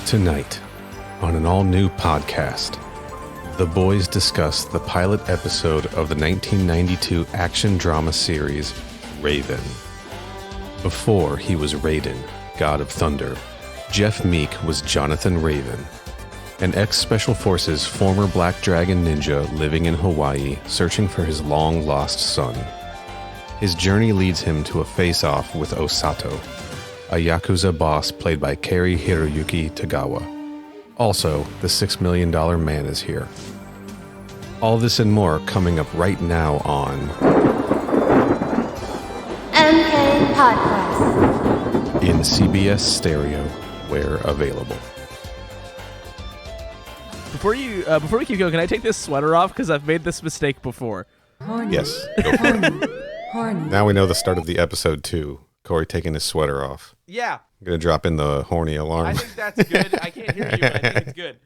Tonight, on an all-new podcast, the boys discuss the pilot episode of the 1992 action drama series, Raven. Before he was Raiden, God of Thunder, Jeff Meek was Jonathan Raven, an ex-Special Forces former Black Dragon ninja living in Hawaii searching for his long-lost son. His journey leads him to a face-off with Osato, a Yakuza boss played by Cary-Hiroyuki Tagawa. Also, the $6 Million Man is here. All this and more coming up right now on MK Podcast in CBS Stereo, where available. Before we keep going, can I take this sweater off? Because I've made this mistake before. Horny. Yes, go for it. Horny. Now we know the start of the episode 2. Cory taking his sweater off. Yeah. I'm going to drop in the horny alarm. I think that's good. I can't hear you, but I think it's good.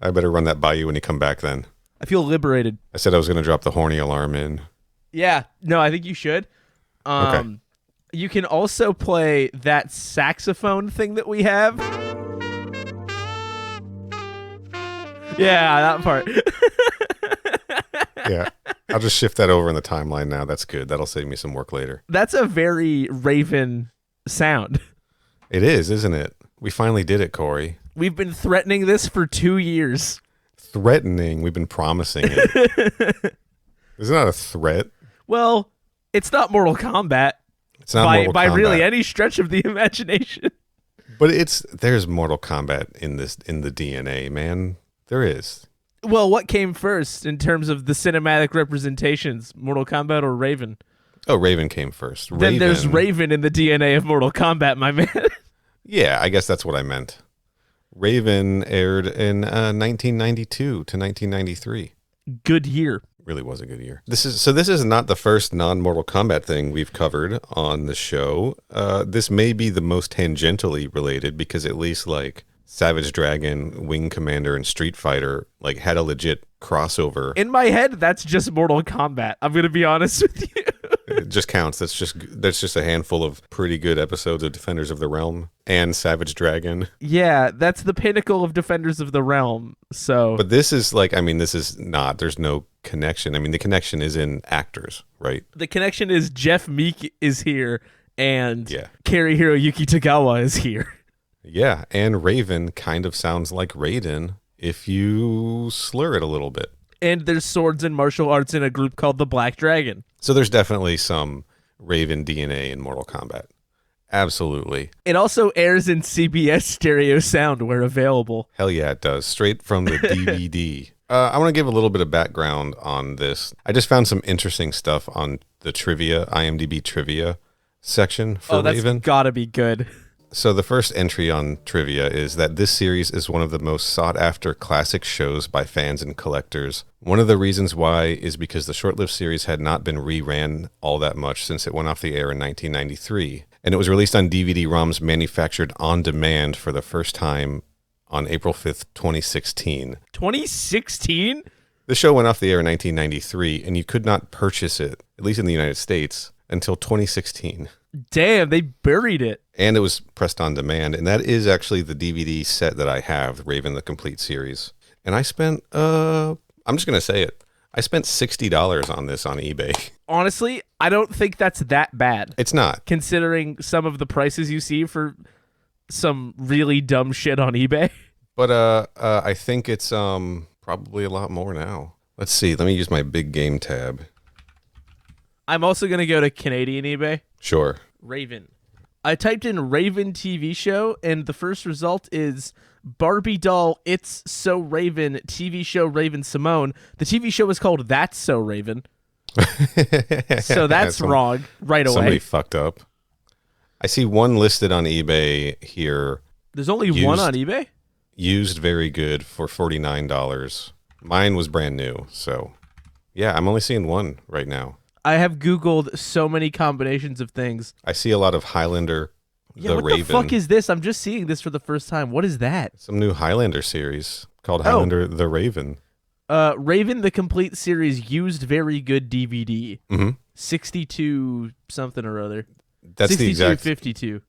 I better run that by you when you come back then. I feel liberated. I said I was going to drop the horny alarm in. Yeah. No, I think you should. Okay. You can also play that saxophone thing that we have. Yeah, that part. Yeah. I'll just shift that over in the timeline now. That's good. That'll save me some work later. That's a very Raven sound. It is, isn't it? We finally did it, Cory. We've been threatening this for 2 years. Threatening. We've been promising it. Isn't that a threat? Well, it's not Mortal Kombat. It's not Mortal by Kombat. really any stretch of the imagination. But there's Mortal Kombat in the DNA, man. There is. Well, what came first in terms of the cinematic representations, Mortal Kombat or Raven? Oh, Raven came first. Then there's Raven in the DNA of Mortal Kombat, my man. Yeah, I guess that's what I meant. Raven aired in 1992 to 1993. Good year. Really was a good year. This is not the first non-Mortal Kombat thing we've covered on the show. This may be the most tangentially related because at least like Savage Dragon, Wing Commander, and Street Fighter like had a legit crossover. In my head, that's just Mortal Kombat. I'm gonna be honest with you. It just counts. That's just a handful of pretty good episodes of Defenders of the Realm and Savage Dragon. Yeah, that's the pinnacle of Defenders of the Realm. So, But this is this is not. There's no connection. I mean, the connection is in actors, right? the connection is Jeff Meek is here and Yeah. Cary-Hiroyuki Tagawa is here. Yeah, and Raven kind of sounds like Raiden if you slur it a little bit. And there's swords and martial arts in a group called the Black Dragon. So there's definitely some Raven DNA in Mortal Kombat. Absolutely. It also airs in CBS stereo sound where available. Hell yeah, it does. Straight from the DVD. I want to give a little bit of background on this. I just found some interesting stuff on the trivia, IMDb trivia section for Raven. That's gotta be good. So the first entry on trivia is that this series is one of the most sought-after classic shows by fans and collectors. One of the reasons why is because the short-lived series had not been reran all that much since it went off the air in 1993, and it was released on DVD-ROMs manufactured on demand for the first time on April 5th, 2016. 2016? The show went off the air in 1993, and you could not purchase it, at least in the United States, until 2016. Damn, they buried it. And it was pressed on demand. And that is actually the DVD set that I have, Raven the Complete Series. And I spent, I'm just going to say it. I spent $60 on this on eBay. Honestly, I don't think that's that bad. It's not. Considering some of the prices you see for some really dumb shit on eBay. But I think it's probably a lot more now. Let's see. Let me use my big game tab. I'm also going to go to Canadian eBay. Sure. Raven. I typed in Raven TV show, and the first result is Barbie doll It's So Raven TV show Raven Simone. The TV show is called That's So Raven. So that's wrong right away. Somebody fucked up. I see one listed on eBay here. There's only one on eBay? Used very good for $49. Mine was brand new, so yeah, I'm only seeing one right now. I have Googled so many combinations of things. I see a lot of Highlander, the what Raven. the fuck is this? I'm just seeing this for the first time. What is that? Some new Highlander series called Highlander, the Raven. Raven the Complete Series used very good DVD. Mm-hmm. 62 something or other. That's 62, the exact 52.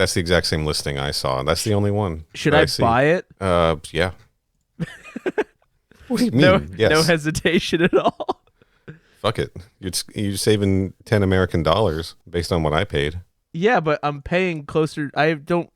That's the exact same listing I saw. That's the only one. Should I buy it? Yeah. What do you mean? No, yes. no hesitation at all. Fuck it. You're saving $10 American based on what I paid. Yeah, but I'm paying closer. I don't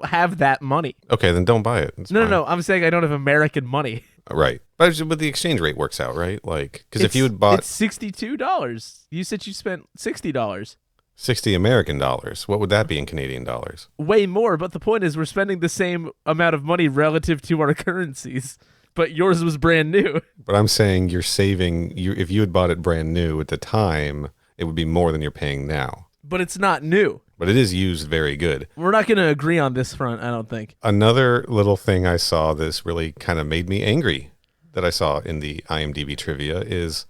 have that money. Okay, then don't buy it. It's fine. No. I'm saying I don't have American money. Right. But the exchange rate works out, right? Like, because if you had bought... It's $62. You said you spent $60. 60 American dollars. What would that be in Canadian dollars? Way more, but the point is we're spending the same amount of money relative to our currencies, but yours was brand new. But I'm saying you're saving... if you had bought it brand new at the time, it would be more than you're paying now. But it's not new. But it is used very good. We're not going to agree on this front, I don't think. Another little thing I saw this really kind of made me angry that I saw in the IMDb trivia is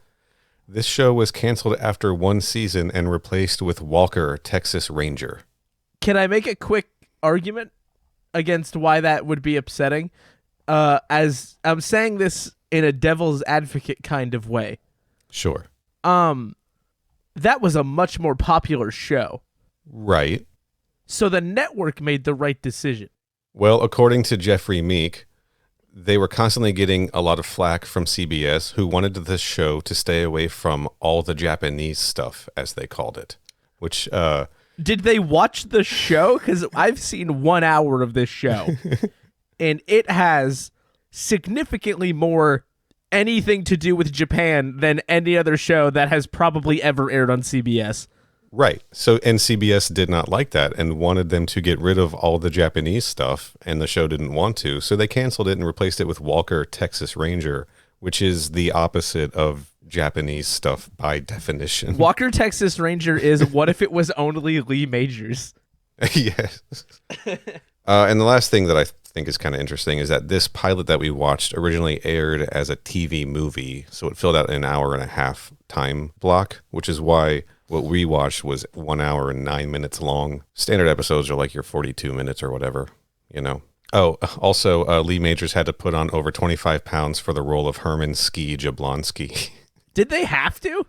this show was canceled after one season and replaced with Walker, Texas Ranger. Can I make a quick argument against why that would be upsetting? As I'm saying this in a devil's advocate kind of way. Sure. That was a much more popular show. Right. So the network made the right decision. Well, according to Jeffrey Meek, they were constantly getting a lot of flack from CBS, who wanted this show to stay away from all the Japanese stuff, as they called it. Which, Did they watch the show? Because I've seen 1 hour of this show, and it has significantly more anything to do with Japan than any other show that has probably ever aired on CBS. Right. So, and CBS did not like that and wanted them to get rid of all the Japanese stuff, and the show didn't want to. So they canceled it and replaced it with Walker, Texas Ranger, which is the opposite of Japanese stuff by definition. Walker, Texas Ranger is what if it was only Lee Majors? Yes. And the last thing that I think is kind of interesting is that this pilot that we watched originally aired as a TV movie. So it filled out an 1.5 hour time block, which is why what we watched was 1 hour and 9 minutes long. Standard episodes are like your 42 minutes or whatever, you know. Oh, also, Lee Majors had to put on over 25 pounds for the role of Herman Ski Jablonski. Did they have to?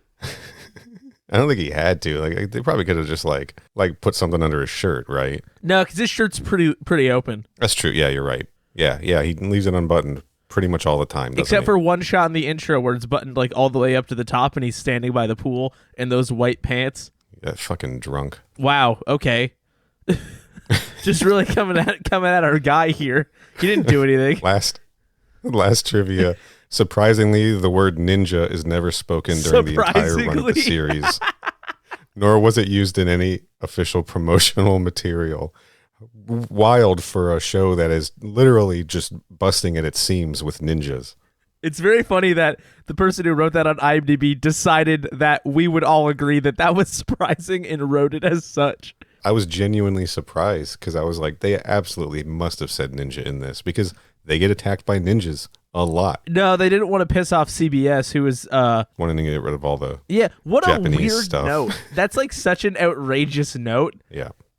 I don't think he had to. Like, they probably could have just like put something under his shirt, right? No, because his shirt's pretty open. That's true. Yeah, you're right. Yeah, he leaves it unbuttoned pretty much all the time. Except for one shot in the intro where it's buttoned like all the way up to the top and he's standing by the pool in those white pants. Yeah, fucking drunk. Wow. Okay. Just really coming at our guy here. He didn't do anything. Last trivia. Surprisingly, the word ninja is never spoken during the entire run of the series. Nor was it used in any official promotional material. Wild for a show that is literally just busting at its seams with ninjas. It's very funny that the person who wrote that on IMDb decided that we would all agree that that was surprising and wrote it as such. I was genuinely surprised because I was like, they absolutely must have said ninja in this because they get attacked by ninjas a lot. No, they didn't want to piss off CBS, who was wanting to get rid of all the what Japanese a weird stuff. note. That's like such an outrageous note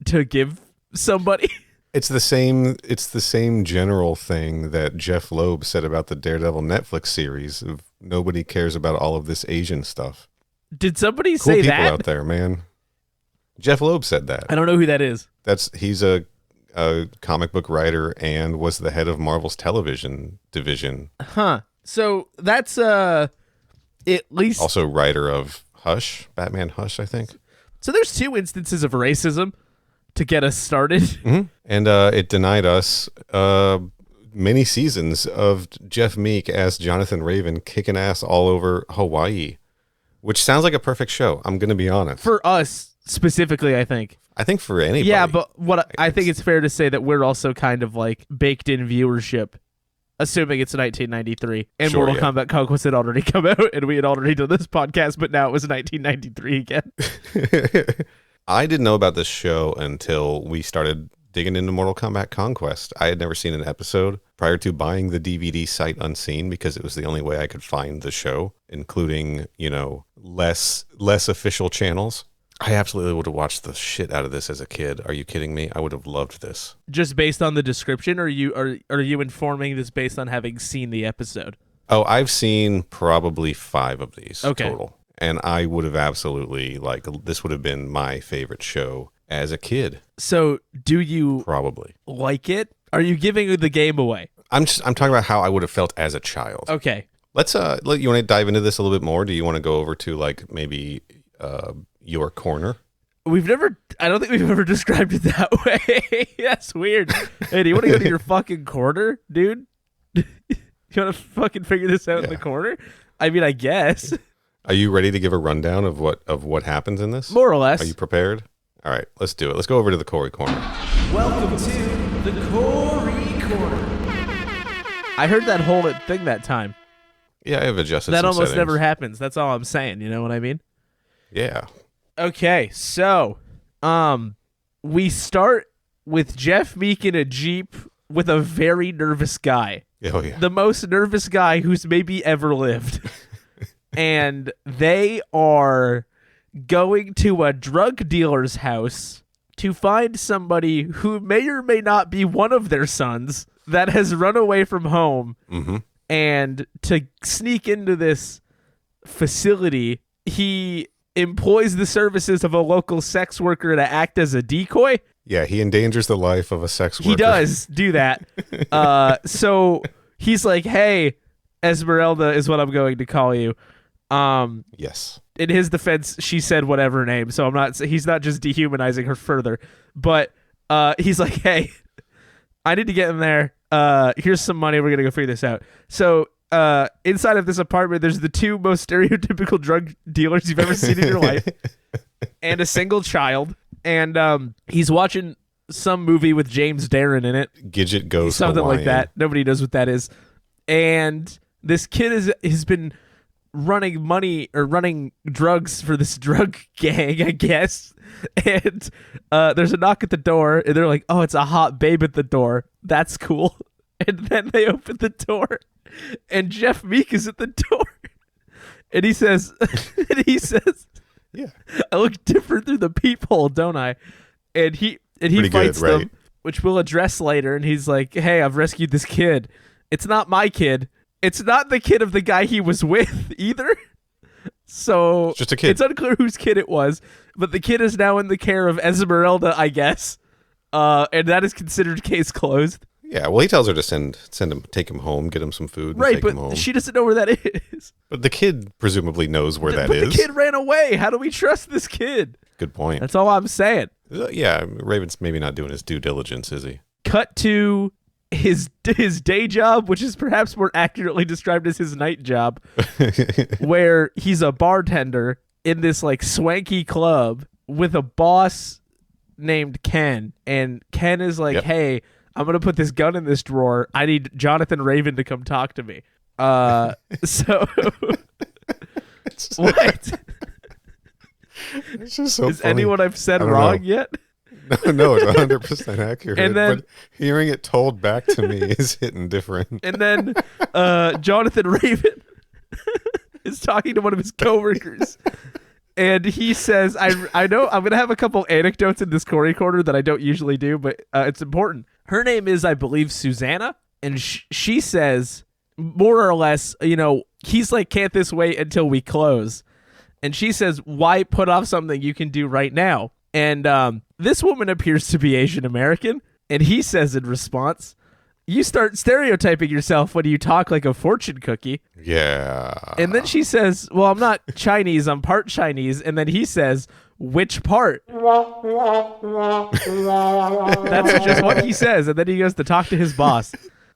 to give somebody. It's the same general thing that Jeff Loeb said about the Daredevil Netflix series of nobody cares about all of this Asian stuff. Did somebody cool say people that? Out there, man. Jeff Loeb said that. I don't know who that is. He's a comic book writer and was the head of Marvel's television division. Huh. So that's at least also writer of Hush, Batman Hush, I think. So there's 2 instances of racism to get us started. Mm-hmm. And it denied us many seasons of Jeff Meek as Jonathan Raven kicking ass all over Hawaii, which sounds like a perfect show. I'm going to be honest. For us specifically, I think. I think for anybody. Yeah, but I think it's fair to say that we're also kind of like baked in viewership, assuming it's 1993. And Mortal Kombat Conquest had already come out, and we had already done this podcast, but now it was 1993 again. I didn't know about this show until we started digging into Mortal Kombat Conquest. I had never seen an episode prior to buying the DVD sight unseen because it was the only way I could find the show, including, less official channels. I absolutely would have watched the shit out of this as a kid. Are you kidding me? I would have loved this. Just based on the description, or are you informing this based on having seen the episode? Oh, I've seen probably 5 of these total. And I would have absolutely, this would have been my favorite show As a kid. So do you Probably. like it? Are you giving the game away? I'm talking about how I would have felt as a child. Okay. Let's you want to dive into this a little bit more? Do you want to go over to like maybe your corner? I don't think we've ever described it that way. That's weird. Hey, do you want to go to your fucking corner, dude? You want to fucking figure this out in the corner? I mean, I guess. Are you ready to give a rundown of what happens in this? More or less. Are you prepared? All right, let's do it. Let's go over to the Cory corner. Welcome to the Cory corner. I heard that whole thing that time. Yeah, I have adjusted that some almost settings. never happens. That's all I'm saying. You know what I mean? Yeah. Okay, so we start with Jeff Meek in a Jeep with a very nervous guy. Oh, yeah. The most nervous guy who's maybe ever lived. And they are going to a drug dealer's house to find somebody who may or may not be one of their sons that has run away from home. Mm-hmm. And to sneak into this facility, he employs the services of a local sex worker to act as a decoy. Yeah, he endangers the life of a sex worker. He does do that. So he's like, hey, Esmeralda is what I'm going to call you. Yes. In his defense, she said whatever name, so he's not just dehumanizing her further. But he's like, hey, I need to get in there. Here's some money. We're going to go figure this out. So inside of this apartment, there's the two most stereotypical drug dealers you've ever seen in your life and a single child. And he's watching some movie with James Darren in it. Gidget Goes Something Hawaiian. like that. Nobody knows what that is. And this kid has been running drugs for this drug gang, I guess. And there's a knock at the door, and they're like, oh, it's a hot babe at the door. That's cool. And then they open the door, and Jeff Meek is at the door. And he says, Yeah. I look different through the peephole, don't I? And he Pretty fights good, right? them, which we'll address later. And he's like, hey, I've rescued this kid. It's not my kid. It's not the kid of the guy he was with either. So It's just a kid. It's unclear whose kid it was, but the kid is now in the care of Esmeralda, I guess. And that is considered case closed. Yeah, well, he tells her to send him, take him home, get him some food, and Right, take him home. but she doesn't know where that is. But the kid presumably knows where that but is. the kid ran away. How do we trust this kid? Good point. That's all I'm saying. Yeah, Raven's maybe not doing his due diligence, is he? Cut to his day job, which is perhaps more accurately described as his night job, where he's a bartender in this like swanky club with a boss named Ken. And Ken is like, Yep. hey, I'm going to put this gun in this drawer. I need Jonathan Raven to come talk to me. So what? It's just so Is funny. anyone I've said I don't wrong know. yet? No, it's 100% accurate. And then- but hearing it told back to me is hitting different. And then Jonathan Raven is talking to one of his coworkers. And he says, I know I'm going to have a couple anecdotes in this Cory corner that I don't usually do, but it's important. Her name is, I believe, Susanna. And she says, more or less, he's like, can't this wait until we close? And she says, why put off something you can do right now? And this woman appears to be Asian American. And he says in response, you start stereotyping yourself when you talk like a fortune cookie. Yeah. And then she says, well, I'm not Chinese, I'm part Chinese. And then he says, which part? That's just what he says. And then he goes to talk to his boss.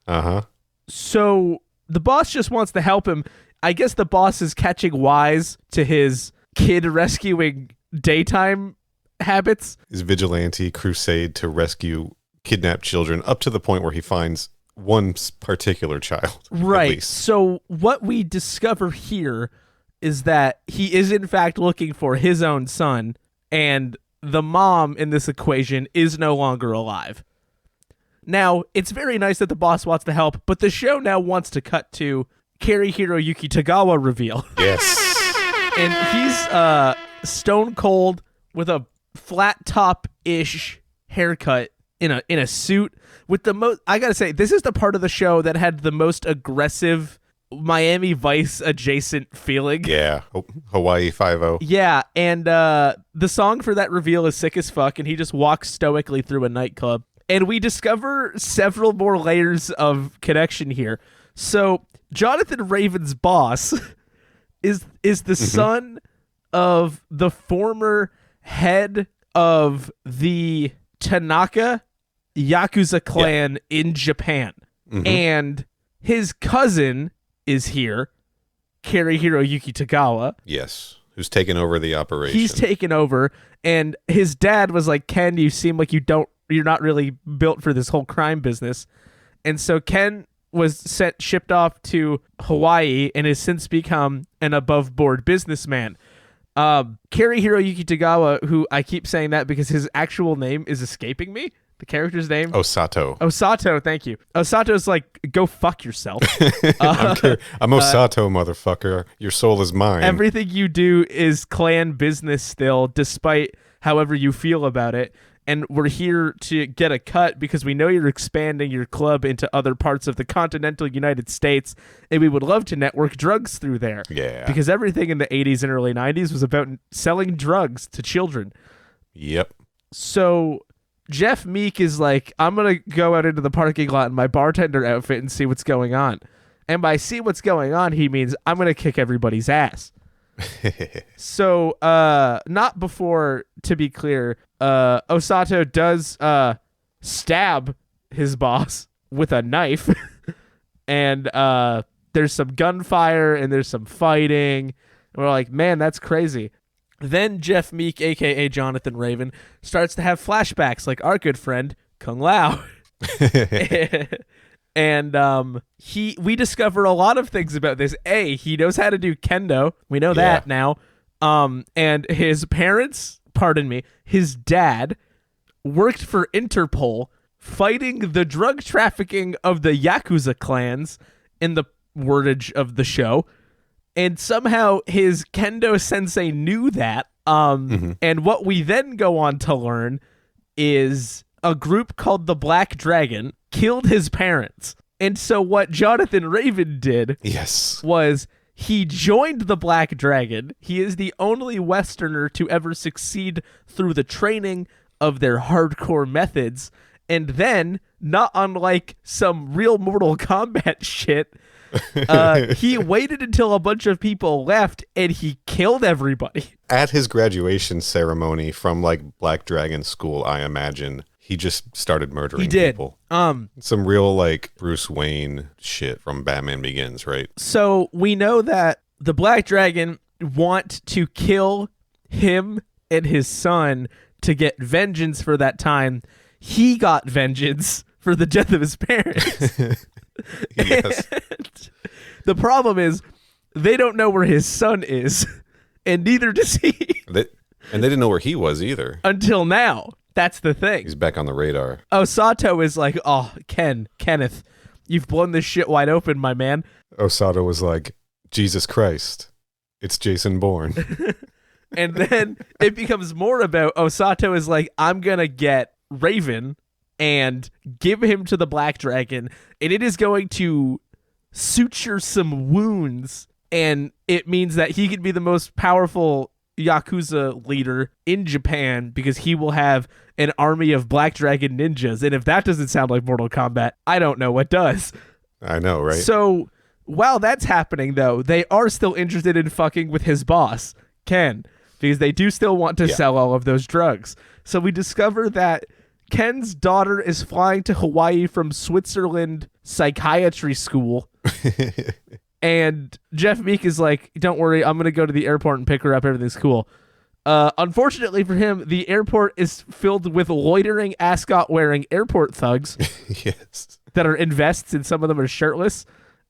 Uh-huh. So the boss just wants to help him. I guess the boss is catching wise to his kid rescuing daytime habits. His vigilante crusade to rescue kidnapped children up to the point where he finds one particular child. Right. At least. So what we discover here is that he is in fact looking for his own son, and the mom in this equation is no longer alive. Now, it's very nice that the boss wants to help, but the show now wants to cut to Cary-Hiroyuki Tagawa reveal. Yes. And he's stone cold with a flat top-ish haircut in a suit with the most. I gotta say, this is the part of the show that had the most aggressive Miami Vice adjacent feeling. Yeah, Hawaii 5-0. Yeah, and the song for that reveal is sick as fuck, and he just walks stoically through a nightclub. And we discover several more layers of connection here. So Jonathan Raven's boss is the son of the former head of the Tanaka Yakuza clan in Japan. And his cousin is here, Cary-Hiroyuki Tagawa. Yes, who's taken over the operation. He's taken over, and his dad was like, Ken, you seem like you're not really built for this whole crime business. And so Ken was shipped off to Hawaii and has since become an above-board businessman. Cary-Hiroyuki Tagawa, who I keep saying that because his actual name is escaping me. The character's name? Osato, thank you. Osato's like, go fuck yourself. I'm Osato, motherfucker. Your soul is mine. Everything you do is clan business still, despite however you feel about it. And we're here to get a cut because we know you're expanding your club into other parts of the continental United States, and we would love to network drugs through there. Yeah. Because everything in the 80s and early 90s was about selling drugs to children. Yep. So Jeff Meek is like, I'm going to go out into the parking lot in my bartender outfit and see what's going on. And by see what's going on, he means I'm going to kick everybody's ass. So, not before, to be clear, Osato does stab his boss with a knife. And there's some gunfire and there's some fighting. And we're like, man, that's crazy. Then Jeff Meek, a.k.a. Jonathan Raven, starts to have flashbacks like our good friend, Kung Lao. And we discover a lot of things about this. He knows how to do kendo. We know that now. And his parents, his dad, worked for Interpol, fighting the drug trafficking of the Yakuza clans in the wordage of the show. And somehow his kendo sensei knew that. And what we then go on to learn is a group called the Black Dragon killed his parents. And so what Jonathan Raven did was he joined the Black Dragon. He is the only Westerner to ever succeed through the training of their hardcore methods. And then, not unlike some real Mortal Kombat shit, he waited until a bunch of people left and he killed everybody. At his graduation ceremony from like Black Dragon School, I imagine, he just started murdering people. Some real like Bruce Wayne shit from Batman Begins, right? So we know that the Black Dragon want to kill him and his son to get vengeance for that time. He got vengeance for the death of his parents. Yes. And the problem is they don't know where his son is, and neither does he. And they didn't know where he was either. Until now. That's the thing. He's back on the radar. Osato is like, oh, Kenneth, you've blown this shit wide open, my man. Osato was like, Jesus Christ, it's Jason Bourne. And then it becomes more about Osato is like, I'm going to get Raven and give him to the Black Dragon, and it is going to suture some wounds, and it means that he can be the most powerful Yakuza leader in Japan because he will have an army of Black Dragon ninjas. And if that doesn't sound like Mortal Kombat, I don't know what does. I know, right? So while that's happening, though, they are still interested in fucking with his boss, Ken, because they do still want to sell all of those drugs. So we discover that Ken's daughter is flying to Hawaii from Switzerland psychiatry school. And Jeff Meek is like, don't worry, I'm going to go to the airport and pick her up. Everything's cool. Unfortunately for him, the airport is filled with loitering, ascot-wearing airport thugs. Yes. That are in vests, and some of them are shirtless,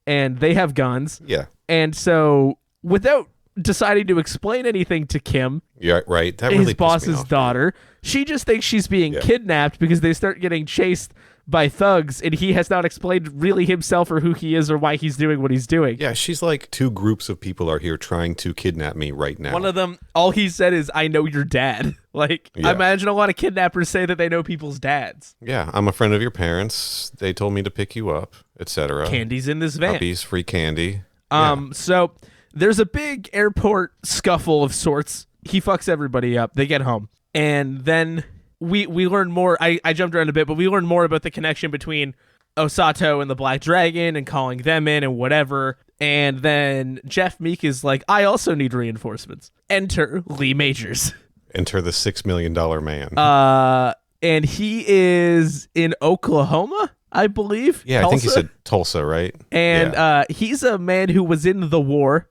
and they have guns. Yeah. And so, without deciding to explain anything to Kim, right. That really his boss's daughter, she just thinks she's being kidnapped because they start getting chased by thugs, and he has not explained really himself or who he is or why he's doing what he's doing. Yeah, she's like, two groups of people are here trying to kidnap me right now. One of them, all he said is, I know your dad. Like, I imagine a lot of kidnappers say that they know people's dads. Yeah, I'm a friend of your parents. They told me to pick you up, etc. Candy's in this van. Puppies, free candy. So there's a big airport scuffle of sorts. He fucks everybody up. They get home. And then we learn more. I jumped around a bit, but we learn more about the connection between Osato and the Black Dragon and calling them in and whatever. And then Jeff Meek is like, I also need reinforcements. Enter Lee Majors. Enter the $6 million man. And he is in Oklahoma, I believe. Yeah, Tulsa? I think he said Tulsa, right? And he's a man who was in the war.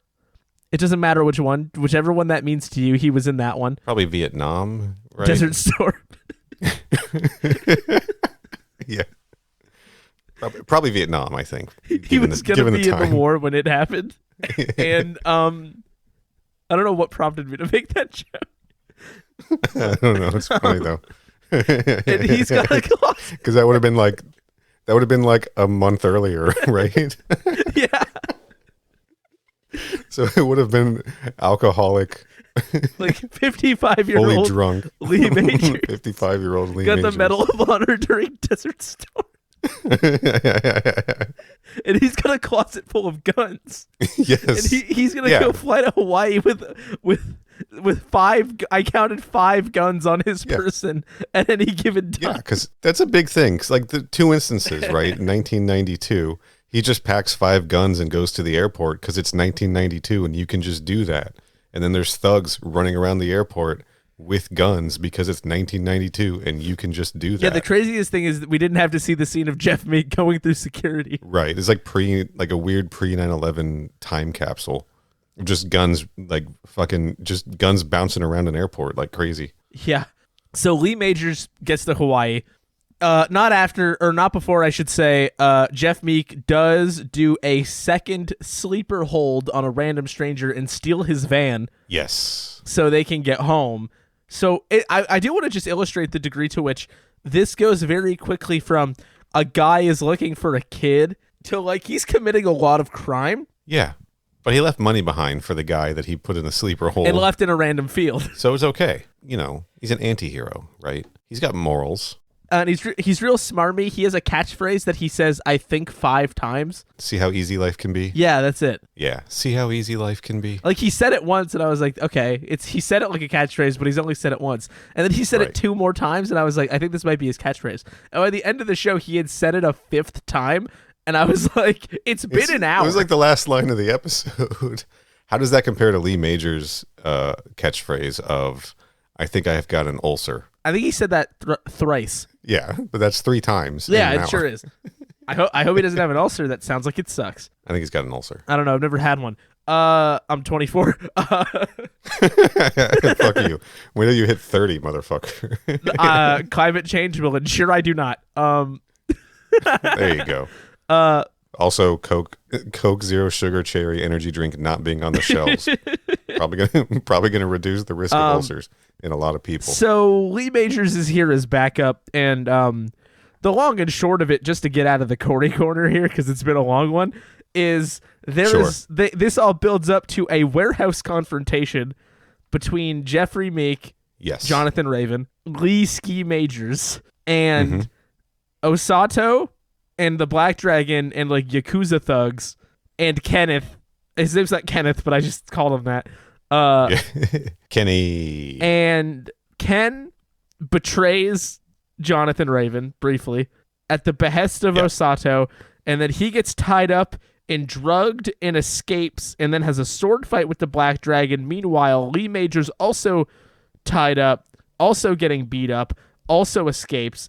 It doesn't matter which one, whichever one that means to you, he was in that one. Probably Vietnam, right? Desert Storm. Yeah. Probably Vietnam, I think. He was going to be in the war when it happened. And I don't know what prompted me to make that joke. I don't know. It's funny, though. And he's got a closet. Because that would have been like a month earlier, right? Yeah. So it would have been alcoholic, like 55-year-old fully drunk Lee Majors. 55-year-old Lee got Majors. the Medal of Honor during Desert Storm. And he's got a closet full of guns. Yes. And he's gonna go fly to Hawaii with 5. I counted 5 guns on his person at any given time. Yeah, because that's a big thing. 'Cause like the 2 instances, right? In 1992, he just packs 5 guns and goes to the airport because it's 1992 and you can just do that. And then there's thugs running around the airport with guns because it's 1992 and you can just do that. Yeah, the craziest thing is that we didn't have to see the scene of Jeff Meek going through security. Right. It's like a weird pre 9/11 time capsule. Just guns, like fucking just guns bouncing around an airport like crazy. Yeah. So Lee Majors gets to Hawaii. Not before, I should say, Jeff Meek does do a second sleeper hold on a random stranger and steal his van. Yes. So they can get home. So I do want to just illustrate the degree to which this goes very quickly from a guy is looking for a kid to like he's committing a lot of crime. Yeah. But he left money behind for the guy that he put in a sleeper hold. And left in a random field. So it's okay. You know, he's an anti-hero, right? He's got morals. And he's real smarmy. He has a catchphrase that he says, I think 5 times. See how easy life can be? Yeah, that's it. Yeah. See how easy life can be? Like he said it once and I was like, okay, he said it like a catchphrase, but he's only said it once. And then he said it 2 more times and I was like, I think this might be his catchphrase. And by the end of the show, he had said it a 5th time. And I was like, it's been an hour. It was like the last line of the episode. How does that compare to Lee Majors' catchphrase of, I think I have got an ulcer? I think he said that thrice. Yeah, but that's 3 times. Yeah, it sure is. I hope he doesn't have an ulcer. That sounds like it sucks. I think he's got an ulcer. I don't know. I've never had one. I'm 24. Fuck you. Wait till you hit 30, motherfucker. Climate change will ensure I do not. There you go. Also, Coke Zero Sugar Cherry energy drink not being on the shelves. probably gonna reduce the risk of ulcers in a lot of people. So Lee Majors is here as backup, and the long and short of it, just to get out of the Cory corner here, because it's been a long one, is this all builds up to a warehouse confrontation between Jeffrey Meek, Jonathan Raven, Lee Ski Majors, and Osato, and the Black Dragon, and like Yakuza thugs, and Kenneth. His name's not Kenneth, but I just called him that. Kenny. And Ken betrays Jonathan Raven briefly at the behest of Osato, and then he gets tied up and drugged and escapes, and then has a sword fight with the Black Dragon. Meanwhile, Lee Majors also tied up, also getting beat up, also escapes.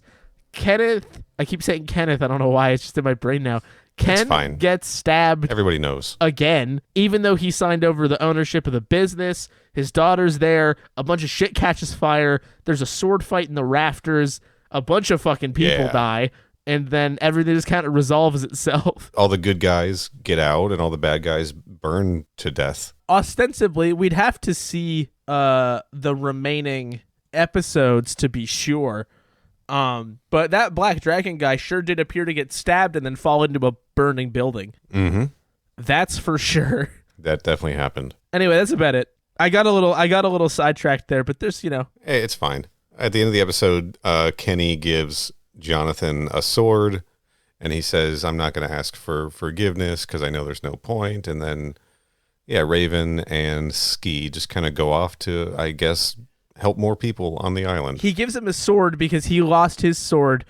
Kenneth, I keep saying Kenneth, I don't know why, it's just in my brain now. Ken gets stabbed. Everybody knows. Again, even though he signed over the ownership of the business. His daughter's there. A bunch of shit catches fire. There's a sword fight in the rafters. A bunch of fucking people die. And then everything just kind of resolves itself. All the good guys get out and all the bad guys burn to death. Ostensibly, we'd have to see the remaining episodes to be sure. But that Black Dragon guy sure did appear to get stabbed and then fall into a burning building. Mm-hmm. That's for sure. That definitely happened. Anyway, that's about it. I got a little sidetracked there, but there's, Hey, it's fine. At the end of the episode, Kenny gives Jonathan a sword, And he says, I'm not going to ask for forgiveness because I know there's no point. And then, yeah, Raven and Ski just kind of go off to, I guess, help more people on the island. He gives him a sword because he lost his sword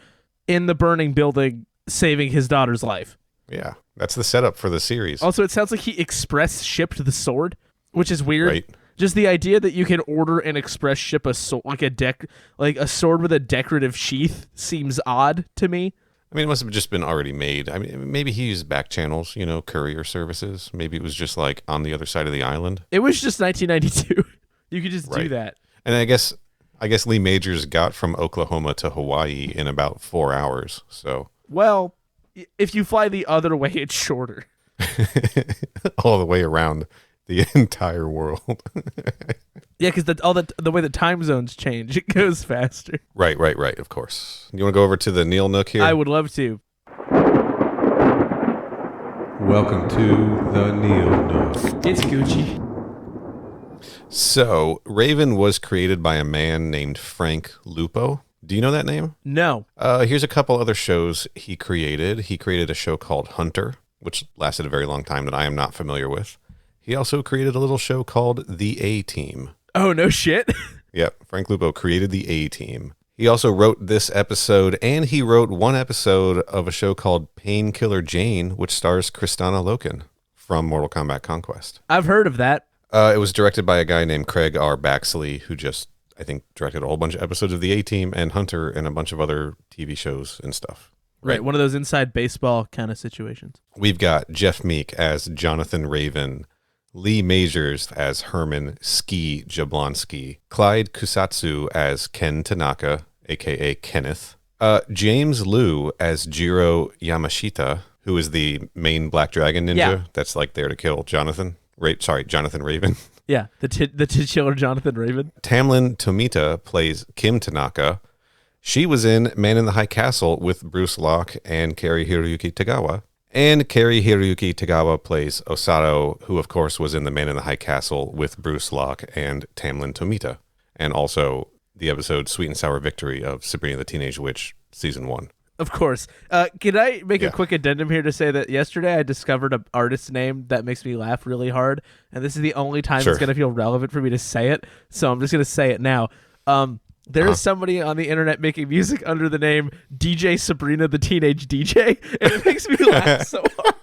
in the burning building, saving his daughter's life. Yeah, that's the setup for the series. Also, it sounds like he express shipped the sword, which is weird. Right. Just the idea that you can order and express ship a sword, like a sword with a decorative sheath, seems odd to me. I mean, it must have just been already made. I mean, maybe he used back channels, courier services. Maybe it was just like on the other side of the island. It was just 1992. You could just do that. And I guess Lee Majors got from Oklahoma to Hawaii in about 4 hours. So, well, if you fly the other way, it's shorter. all the way around the entire world. Yeah, because the way the time zones change, it goes faster. Right. Of course. You want to go over to the Neil Nook here? I would love to. Welcome to the Neil Nook. It's Gucci. So, Raven was created by a man named Frank Lupo. Do you know that name? No. Here's a couple other shows he created. He created a show called Hunter, which lasted a very long time that I am not familiar with. He also created a little show called The A-Team. Oh, no shit. Yep, Frank Lupo created The A-Team. He also wrote this episode, and he wrote one episode of a show called Painkiller Jane, which stars Kristana Loken from Mortal Kombat Conquest. I've heard of that. It was directed by a guy named Craig R. Baxley, who just, I think, directed a whole bunch of episodes of The A-Team and Hunter and a bunch of other TV shows and stuff. Right, one of those inside baseball kind of situations. We've got Jeff Meek as Jonathan Raven, Lee Majors as Herman Ski Jablonski, Clyde Kusatsu as Ken Tanaka, a.k.a. Kenneth, James Liu as Jiro Yamashita, who is the main Black Dragon ninja that's like there to kill Jonathan. Jonathan Raven. Yeah, the titular Jonathan Raven. Tamlin Tomita plays Kim Tanaka. She was in Man in the High Castle with Bruce Locke and Cary-Hiroyuki Tagawa. And Cary-Hiroyuki Tagawa plays Osato, who of course was in the Man in the High Castle with Bruce Locke and Tamlin Tomita. And also the episode Sweet and Sour Victory of Sabrina the Teenage Witch, Season 1. Of course. Can I make a quick addendum here to say that yesterday I discovered an artist's name that makes me laugh really hard, and this is the only time it's going to feel relevant for me to say it, so I'm just going to say it now. There is somebody on the internet making music under the name DJ Sabrina the Teenage DJ, and it makes me laugh so hard.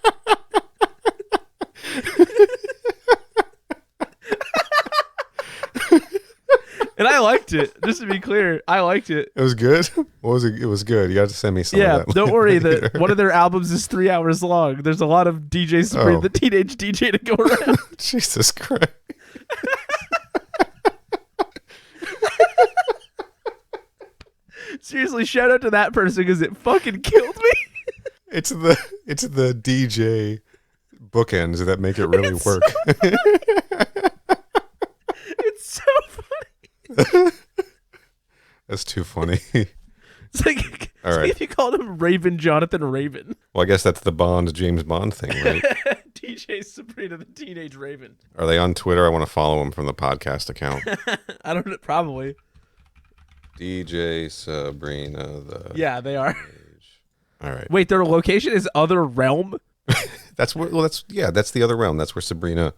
And I liked it. Just to be clear, I liked it. It was good? What was it? It was good. You have to send me some of that. Yeah, don't worry. That one of their albums is 3 hours long. There's a lot of DJ Sabrina the Teenage DJ to go around. Jesus Christ. Seriously, shout out to that person because it fucking killed me. It's the DJ bookends that make it really work. It's so funny. That's too funny. It's like, if you called him Raven Jonathan Raven. Well, I guess that's the James Bond thing, right? DJ Sabrina the Teenage Raven. Are they on Twitter? I want to follow them from the podcast account. I don't know, probably. DJ Sabrina the Yeah, they are. All right. Wait, their location is Other Realm? That's the Other Realm. That's where Sabrina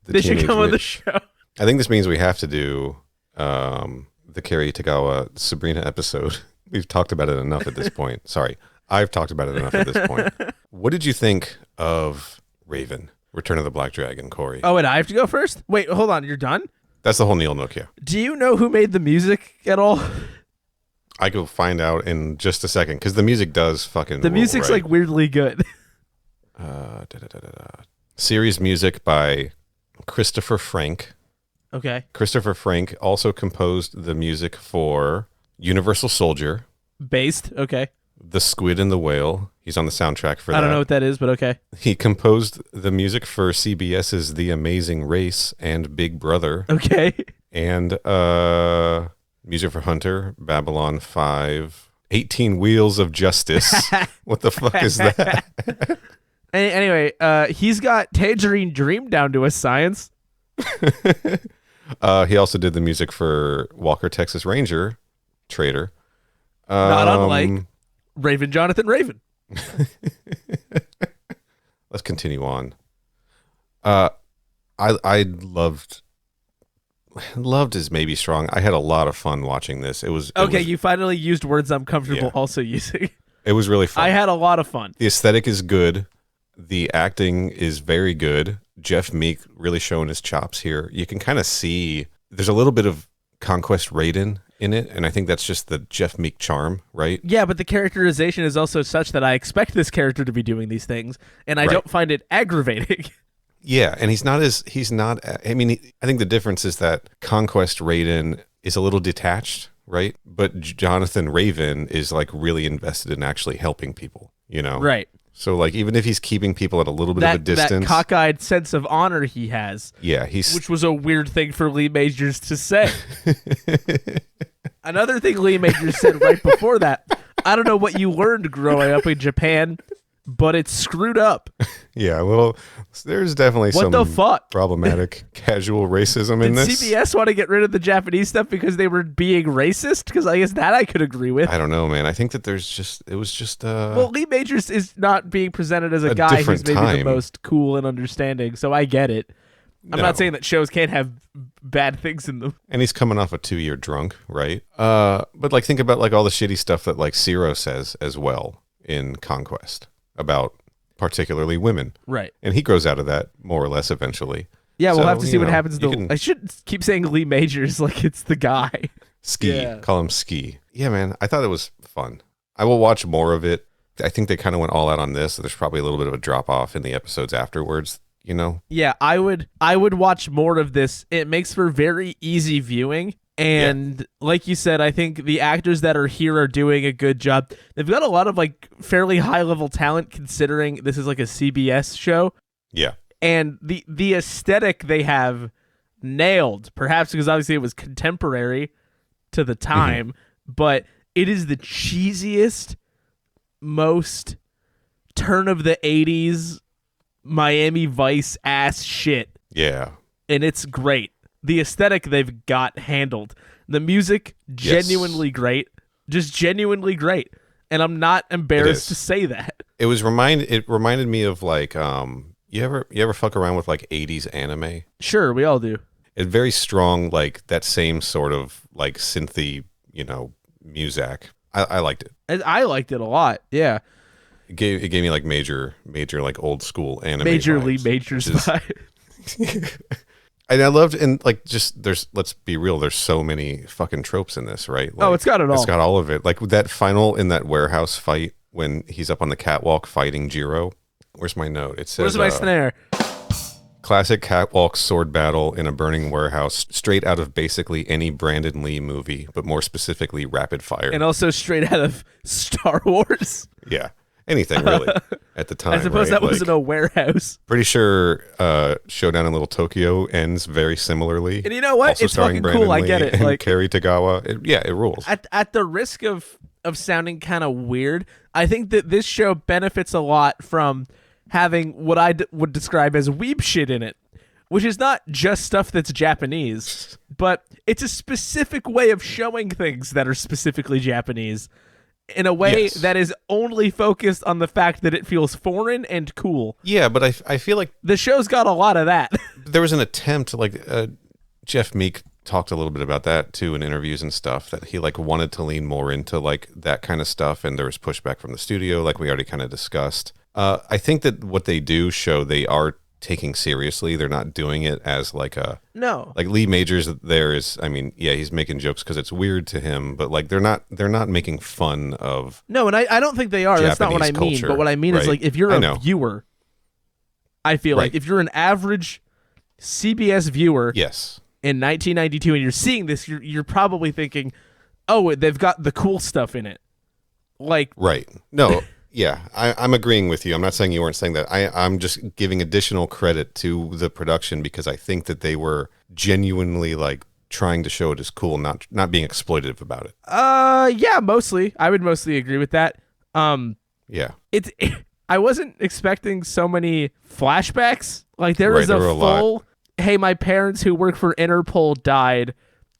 They should come on the show. I think this means we have to do the Cary Tagawa Sabrina episode. We've talked about it enough at this point. Sorry. I've talked about it enough at this point. What did you think of Raven, Return of the Black Dragon, Cory? Oh, and I have to go first? Wait, hold on. You're done? That's the whole Neil Nook, yeah. Do you know who made the music at all? I go find out in just a second, because the music does fucking The music's like weirdly good. Series music by Christopher Frank. Okay. Christopher Frank also composed the music for Universal Soldier. Based? Okay. The Squid and the Whale. He's on the soundtrack for that. I don't know what that is, but okay. He composed the music for CBS's The Amazing Race and Big Brother. Okay. And music for Hunter, Babylon 5, 18 Wheels of Justice. What the fuck is that? Anyway, he's got Tangerine Dream down to a science. He also did the music for Walker, Texas Ranger, Trader. Not unlike Raven Jonathan Raven. Let's continue on. I loved is maybe strong. I had a lot of fun watching this. You finally used words I'm comfortable also using. It was really fun. I had a lot of fun. The aesthetic is good. The acting is very good. Jeff Meek really showing his chops here. You can kind of see there's a little bit of Conquest Raiden in it, and I think that's just the Jeff Meek charm, right? Yeah, but the characterization is also such that I expect this character to be doing these things, and I don't find it aggravating. Yeah, and I think the difference is that Conquest Raiden is a little detached, right? But Jonathan Raven is like really invested in actually helping people, you know? Right. So like even if he's keeping people at a little bit of a distance, that cockeyed sense of honor he has. Yeah, which was a weird thing for Lee Majors to say. Another thing Lee Majors said right before that, I don't know what you learned growing up in Japan, but it's screwed up. Yeah, well, there's definitely what the fuck? Problematic casual racism in this. Did CBS want to get rid of the Japanese stuff because they were being racist? Because I guess that I could agree with. I don't know, man. I think that it was just. Well, Lee Majors is not being presented as a guy who's maybe the most cool and understanding, so I get it. I'm not saying that shows can't have bad things in them. And he's coming off a 2-year drunk, right? But like think about like all the shitty stuff that like Zero says as well in Conquest about particularly women. Right. And he grows out of that more or less eventually. Yeah, we'll have to see what happens. I should keep saying Lee Majors like it's the guy. Ski. Yeah. Call him Ski. Yeah, man. I thought it was fun. I will watch more of it. I think they kind of went all out on this. So there's probably a little bit of a drop off in the episodes afterwards, you know? Yeah, I would watch more of this. It makes for very easy viewing. And like you said, I think the actors that are here are doing a good job. They've got a lot of like fairly high level talent considering this is like a CBS show. Yeah. And the aesthetic they have nailed, perhaps because obviously it was contemporary to the time, but it is the cheesiest, most turn of the 80s Miami Vice ass shit. Yeah. And it's great. The aesthetic they've got handled. The music, genuinely great. Just genuinely great. And I'm not embarrassed to say that. It reminded me of like you ever fuck around with like 80s anime? Sure, we all do. It's very strong, like that same sort of like synthy, you know, music. I liked it. And I liked it a lot. Yeah. It gave me like major like old school anime. Majorly Majors vibe. And I loved, and like, let's be real, there's so many fucking tropes in this, right? Like, it's got it all. It's got all of it. Like that final in that warehouse fight when he's up on the catwalk fighting Jiro. Where's my note? It says, where's my snare? Classic catwalk sword battle in a burning warehouse, straight out of basically any Brandon Lee movie, but more specifically Rapid Fire. And also straight out of Star Wars. Yeah. Anything really at the time. I suppose that wasn't a warehouse. Pretty sure Showdown in Little Tokyo ends very similarly. And you know what? Also it's fucking Brandon cool. Lee I get it. And like Cary Tagawa. It rules. At the risk of sounding kind of weird, I think that this show benefits a lot from having what I would describe as weeb shit in it, which is not just stuff that's Japanese, but it's a specific way of showing things that are specifically Japanese. In a way that is only focused on the fact that it feels foreign and cool. Yeah, but I feel like the show's got a lot of that. There was an attempt, like Jeff Meek talked a little bit about that too in interviews and stuff, that he like wanted to lean more into like that kind of stuff, and there was pushback from the studio, like we already kind of discussed. I think that what they do show they are taking seriously. They're not doing it as like a like Lee Majors there is, I mean, yeah, he's making jokes because it's weird to him, but like they're not making fun of and I don't think they are. Japanese That's not what I mean. culture, but what I mean is like if you're a viewer, I feel like if you're an average CBS viewer in 1992 and you're seeing this, you're probably thinking, oh, they've got the cool stuff in it. Like No. Yeah, I'm agreeing with you. I'm not saying you weren't saying that. I'm just giving additional credit to the production because I think that they were genuinely like trying to show it as cool, not being exploitative about it. Yeah, mostly. I would mostly agree with that. Yeah. I wasn't expecting so many flashbacks. Like there was a full, hey, my parents who work for Interpol died,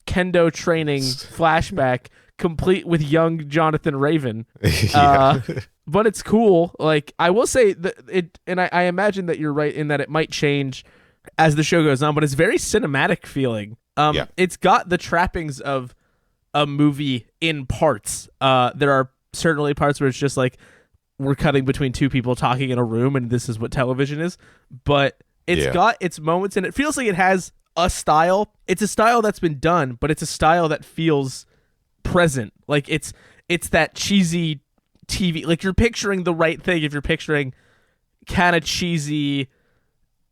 kendo training flashback complete with young Jonathan Raven. Yeah. But it's cool. Like, I will say that I imagine that you're right in that it might change as the show goes on, but it's very cinematic feeling. It's got the trappings of a movie in parts. There are certainly parts where it's just like we're cutting between two people talking in a room and this is what television is, but it's got its moments and it feels like it has a style. It's a style that's been done, but it's a style that feels present. Like it's that cheesy TV, like you're picturing the right thing if you're picturing kind of cheesy,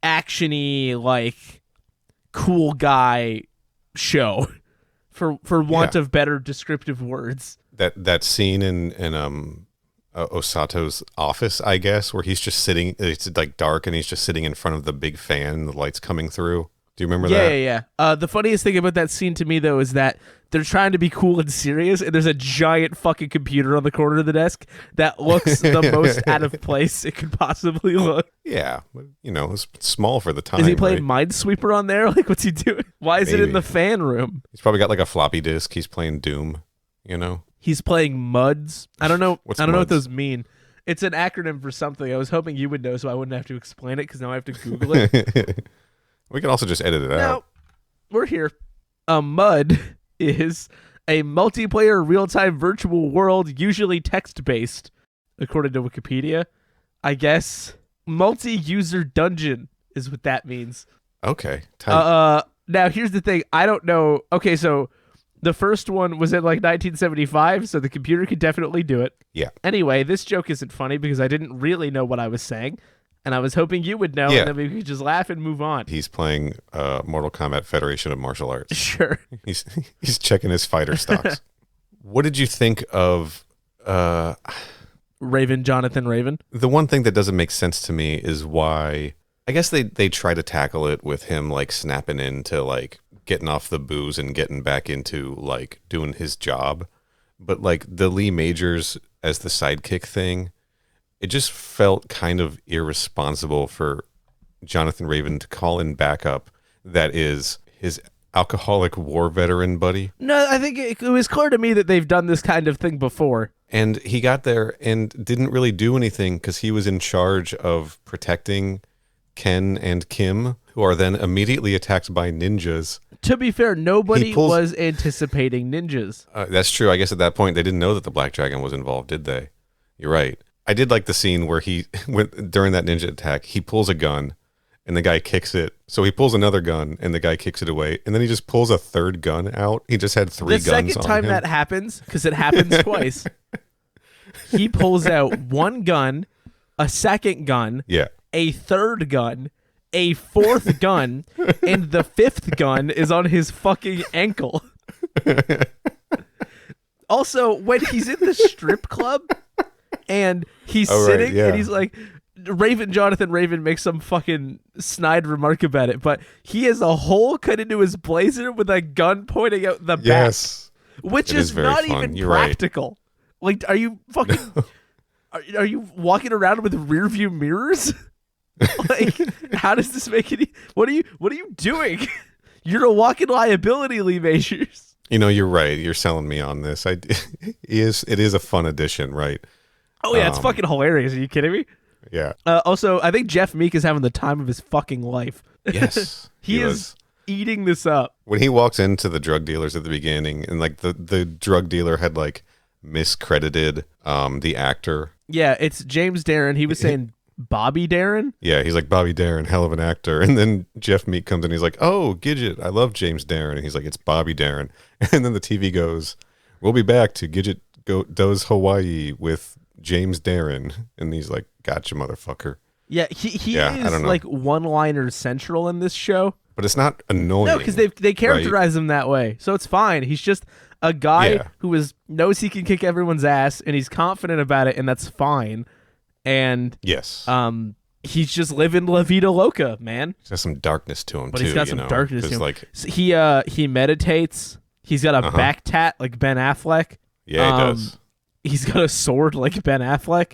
actiony, like cool guy show for want of better descriptive words. That scene in Osato's office, I guess, where he's just sitting, it's like dark and he's just sitting in front of the big fan and the lights coming through. Do you remember that? Yeah. The funniest thing about that scene to me, though, is that they're trying to be cool and serious, and there's a giant fucking computer on the corner of the desk that looks the most out of place it could possibly look. Yeah. You know, it's small for the time. Is he playing Minesweeper on there? Like, what's he doing? Why is it in the fan room? He's probably got like a floppy disk. He's playing Doom, you know? He's playing MUDs. I don't know. What's I don't know what MUDs? those mean. It's an acronym for something. I was hoping you would know so I wouldn't have to explain it because now I have to Google it. We can also just edit it out. We're here. A MUD is a multiplayer real-time virtual world, usually text-based, according to Wikipedia. I guess multi-user dungeon is what that means. Okay. Tight. Now, here's the thing. I don't know. Okay, so the first one was in like 1975, so the computer could definitely do it. Yeah. Anyway, this joke isn't funny because I didn't really know what I was saying. And I was hoping you would know, and then we could just laugh and move on. He's playing Mortal Kombat Federation of Martial Arts. Sure. He's checking his fighter stocks. What did you think of Jonathan Raven? The one thing that doesn't make sense to me is why, I guess they try to tackle it with him like snapping into like getting off the booze and getting back into like doing his job. But like the Lee Majors as the sidekick thing, it just felt kind of irresponsible for Jonathan Raven to call in backup that is his alcoholic war veteran buddy. No, I think it was clear to me that they've done this kind of thing before. And he got there and didn't really do anything because he was in charge of protecting Ken and Kim, who are then immediately attacked by ninjas. To be fair, nobody was anticipating ninjas. That's true. I guess at that point they didn't know that the Black Dragon was involved, did they? You're right. I did like the scene where during that ninja attack, he pulls a gun and the guy kicks it. So he pulls another gun and the guy kicks it away. And then he just pulls a third gun out. He just had three guns on him. The second time that happens, because it happens twice, he pulls out one gun, a second gun, a third gun, a fourth gun, and the fifth gun is on his fucking ankle. Also, when he's in the strip club, and he's sitting and he's like, Jonathan Raven makes some fucking snide remark about it, but he has a hole cut into his blazer with a gun pointing out the back, which is not fun. even You're practical. Right. Like, are you fucking, are you walking around with rear view mirrors? Like, how does this make any, what are you doing? You're a walking liability, Lee Majors. You know, you're right. You're selling me on this. It is a fun addition, right? Oh, yeah, it's fucking hilarious. Are you kidding me? Yeah. Also, I think Jeff Meek is having the time of his fucking life. Yes. he is eating this up. When he walks into the drug dealers at the beginning, and like the drug dealer had like miscredited the actor. Yeah, it's James Darren. He was saying Bobby Darren? Yeah, he's like, Bobby Darren, hell of an actor. And then Jeff Meek comes in, he's like, oh, Gidget, I love James Darren. And he's like, it's Bobby Darren. And then the TV goes, we'll be back to Gidget Does Hawaii with James Darren. And he's like, gotcha, motherfucker. Yeah, he is like one-liner central in this show. But it's not annoying. No, because they characterize him that way. So it's fine. He's just a guy who knows he can kick everyone's ass, and he's confident about it, and that's fine. And he's just living La Vida Loca, man. He's got some darkness to him, but too. He's got some darkness to him. Like, so he meditates. He's got a back tat like Ben Affleck. Yeah, he does. He's got a sword like Ben Affleck.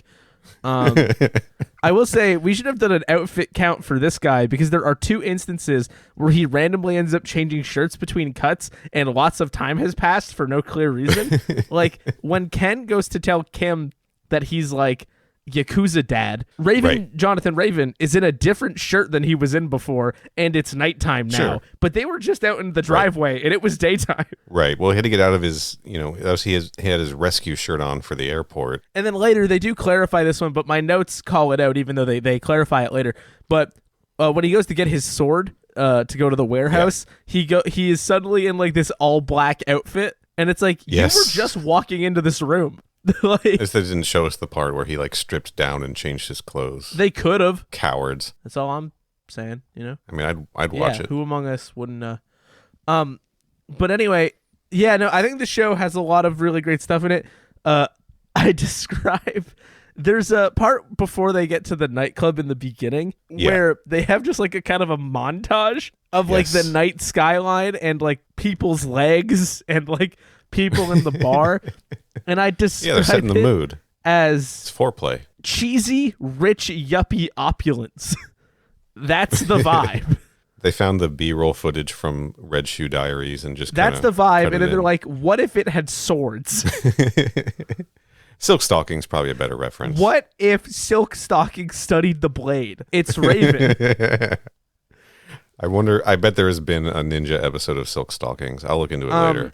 I will say we should have done an outfit count for this guy because there are 2 instances where he randomly ends up changing shirts between cuts and lots of time has passed for no clear reason. Like when Ken goes to tell Kim that he's like Yakuza dad, Jonathan Raven is in a different shirt than he was in before, and it's nighttime now. Sure. But they were just out in the driveway, and it was daytime. Right. Well, he had to get out of his, he had his rescue shirt on for the airport. And then later, they do clarify this one, but my notes call it out, even though they clarify it later. But when he goes to get his sword to go to the warehouse, he is suddenly in like this all-black outfit, and it's like, yes. You were just walking into this room. Like, They didn't show us the part where he like stripped down and changed his clothes. they could have. Cowards. That's all I'm saying, you know? I mean, I'd watch it. Who among us wouldn't? But anyway, yeah, no, I think the show has a lot of really great stuff in it. There's a part before they get to the nightclub in the beginning where they have just like a kind of a montage of like the night skyline and like people's legs and like people in the bar. And I describe they're setting the mood as it's foreplay. Cheesy, rich, yuppie opulence. That's the vibe. They found the B-roll footage from Red Shoe Diaries and just that's the vibe. And then they're like, what if it had swords? Silk Stocking's probably a better reference. What if Silk Stocking studied the blade? It's Raven. I bet there has been a ninja episode of Silk Stockings. I'll look into it later.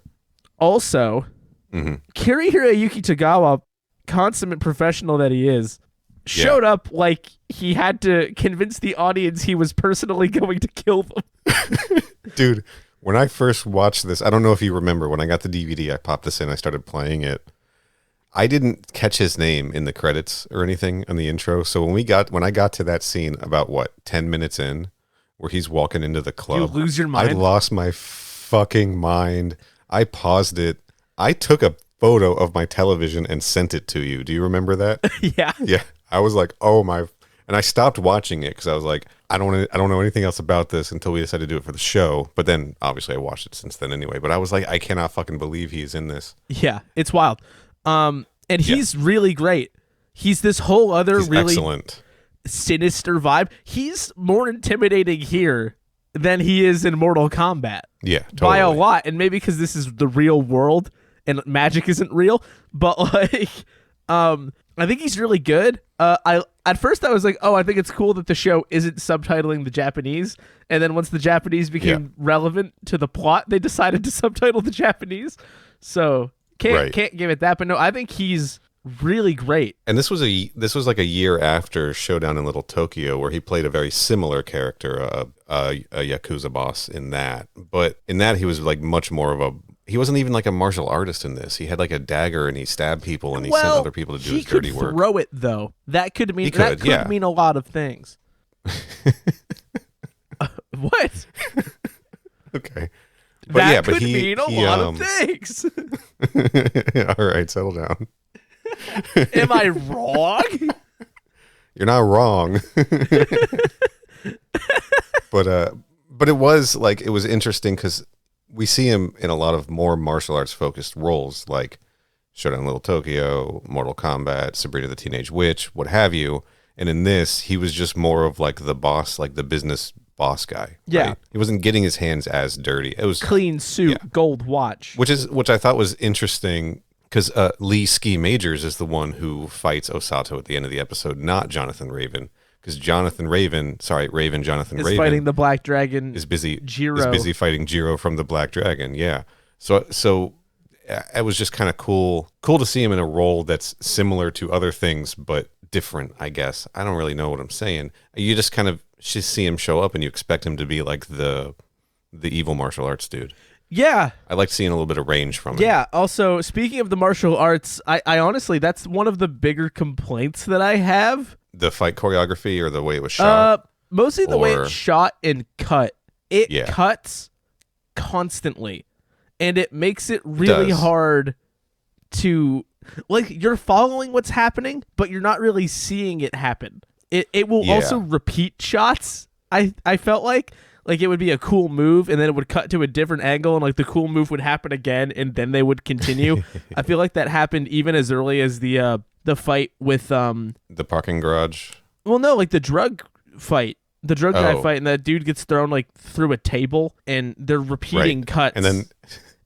Also, Cary-Hiroyuki Tagawa, consummate professional that he is, showed up like he had to convince the audience he was personally going to kill them. Dude, when I first watched this, I don't know if you remember, when I got the DVD, I popped this in, I started playing it. I didn't catch his name in the credits or anything on the intro. So when I got to that scene about 10 minutes in where he's walking into the club, you lose your mind. I lost my fucking mind. I paused it. I took a photo of my television and sent it to you. Do you remember that? Yeah. Yeah. I was like, oh my, and I stopped watching it because I was like, I don't know anything else about this until we decided to do it for the show. But then obviously I watched it since then anyway. But I was like, I cannot fucking believe he's in this. Yeah, it's wild. And he's really great. He's this whole other really excellent, sinister vibe. He's more intimidating here than he is in Mortal Kombat. Yeah, totally. By a lot. And maybe because this is the real world and magic isn't real. But like, I think he's really good. At first I was like, oh, I think it's cool that the show isn't subtitling the Japanese. And then once the Japanese became relevant to the plot, they decided to subtitle the Japanese. So can't give it that. But no, I think he's really great. And this was like a year after Showdown in Little Tokyo, where he played a very similar character, a Yakuza boss in that. But in that, he was like much more of he wasn't even like a martial artist in this. He had like a dagger and he stabbed people and he sent other people to do his dirty work. He could throw it though. That could mean mean a lot of things. What? Okay. But could mean a lot of things. All right, settle down. Am I wrong? You're not wrong. But it was interesting because we see him in a lot of more martial arts focused roles, like Showdown in Little Tokyo, Mortal Kombat, Sabrina the Teenage Witch, what have you. And in this, he was just more of like the boss, like the business boss guy. Yeah. Right? He wasn't getting his hands as dirty. It was clean suit, gold watch. Which I thought was interesting because Lee Ski Majors is the one who fights Osato at the end of the episode, not Jonathan Raven. Because Jonathan Raven is fighting the Black Dragon. Is busy fighting Jiro from the Black Dragon. Yeah. So it was just kind of cool to see him in a role that's similar to other things, but different, I guess. I don't really know what I'm saying. You just kind of see him show up and you expect him to be like the evil martial arts dude. Yeah. I like seeing a little bit of range from him. Yeah. Also, speaking of the martial arts, I honestly, that's one of the bigger complaints that I have. The fight choreography or the way it was shot? Mostly the way it's shot and cut. It cuts constantly. And it makes it really hard to... Like, you're following what's happening, but you're not really seeing it happen. It will also repeat shots, I felt like. Like, it would be a cool move, and then it would cut to a different angle, and, like, the cool move would happen again, and then they would continue. I feel like that happened even as early as the fight with... the parking garage? Well, no, like the drug fight. The drug guy Oh. fight, and that dude gets thrown like through a table, and they're repeating cuts.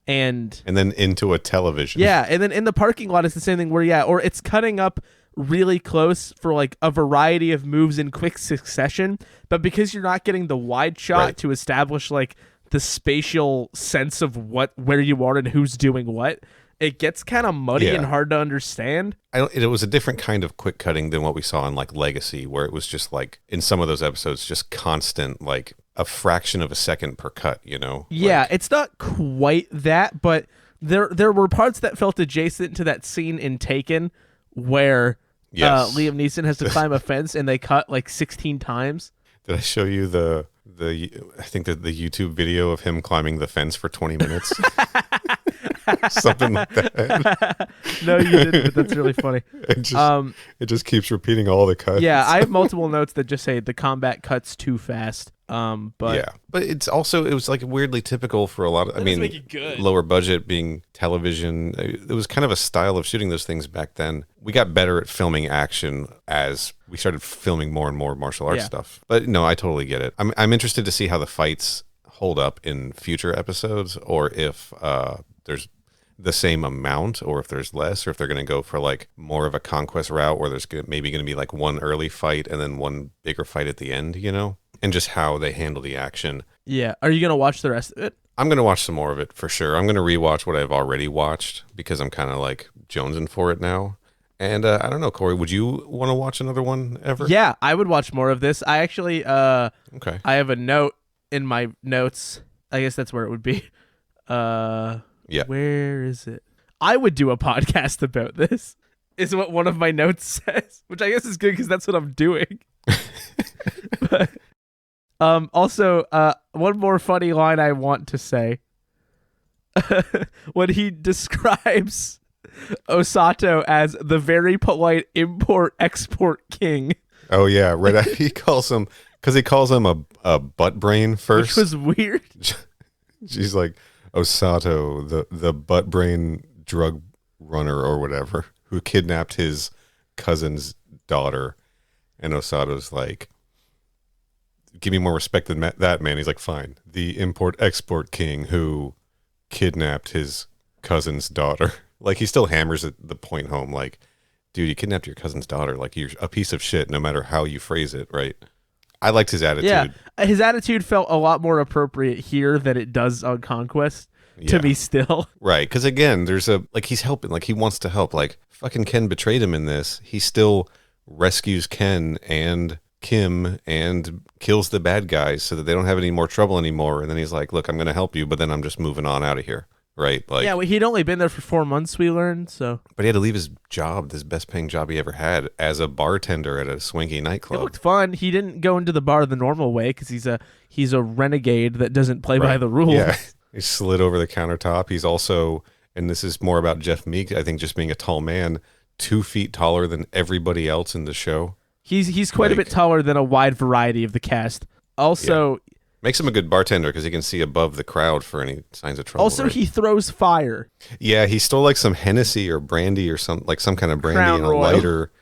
And then into a television. Yeah, and then in the parking lot, it's the same thing where, or it's cutting up really close for like a variety of moves in quick succession, but because you're not getting the wide shot to establish like the spatial sense of where you are and who's doing what, it gets kind of muddy and hard to understand. It was a different kind of quick cutting than what we saw in like Legacy, where it was just like in some of those episodes, just constant, like a fraction of a second per cut, you know? Yeah, it's not quite that, but there were parts that felt adjacent to that scene in Taken where Liam Neeson has to climb a fence and they cut like 16 times. Did I show you the I think the YouTube video of him climbing the fence for 20 minutes? Something like that. No, you didn't, but that's really funny. It just keeps repeating all the cuts. Yeah, I have multiple notes that just say the combat cuts too fast. But it was like weirdly typical for a lot of, lower budget being television. It was kind of a style of shooting those things back then. We got better at filming action as we started filming more and more martial arts stuff. But no, I totally get it. I'm interested to see how the fights hold up in future episodes, or if there's the same amount, or if there's less, or if they're going to go for like more of a Conquest route where there's maybe going to be like one early fight and then one bigger fight at the end, you know? And just how they handle the action. Yeah. Are you going to watch the rest of it? I'm going to watch some more of it for sure. I'm going to rewatch what I've already watched because I'm kind of like jonesing for it now. And I don't know, Corey, would you want to watch another one ever? Yeah, I would watch more of this. I actually, okay. I have a note in my notes. I guess that's where it would be. Yeah. Where is it? I would do a podcast about this, is what one of my notes says, which I guess is good because that's what I'm doing. But, also, one more funny line I want to say. When he describes Osato as the very polite import-export king. Oh, yeah. Right. He calls him a butt brain first. Which was weird. She's like, Osato, the butt brain drug runner or whatever, who kidnapped his cousin's daughter. And Osato's like, give me more respect than that, man. He's like, fine. The import-export king who kidnapped his cousin's daughter. Like, he still hammers the point home, like, dude, you kidnapped your cousin's daughter. Like, you're a piece of shit no matter how you phrase it, right? I liked his attitude. Yeah, his attitude felt a lot more appropriate here than it does on Conquest, to me still. Right, because again, there's he's helping. Like, he wants to help. Like, fucking Ken betrayed him in this. He still rescues Ken and Kim and kills the bad guys so that they don't have any more trouble anymore. And then he's like, look, I'm going to help you, but then I'm just moving on out of here. Right? Like, yeah, well, he'd only been there for 4 months, we learned, so. But he had to leave his job, this best paying job he ever had, as a bartender at a swanky nightclub. It looked fun. He didn't go into the bar the normal way because he's a renegade that doesn't play by the rules. Yeah, he slid over the countertop. He's also, and this is more about Jeff Meek, I think, just being a tall man, 2 feet taller than everybody else in the show. He's quite a bit taller than a wide variety of the cast. Also, makes him a good bartender because he can see above the crowd for any signs of trouble. Also, he throws fire. Yeah, he stole like some Hennessy or brandy or some kind of brandy Crown in a Royal. lighter.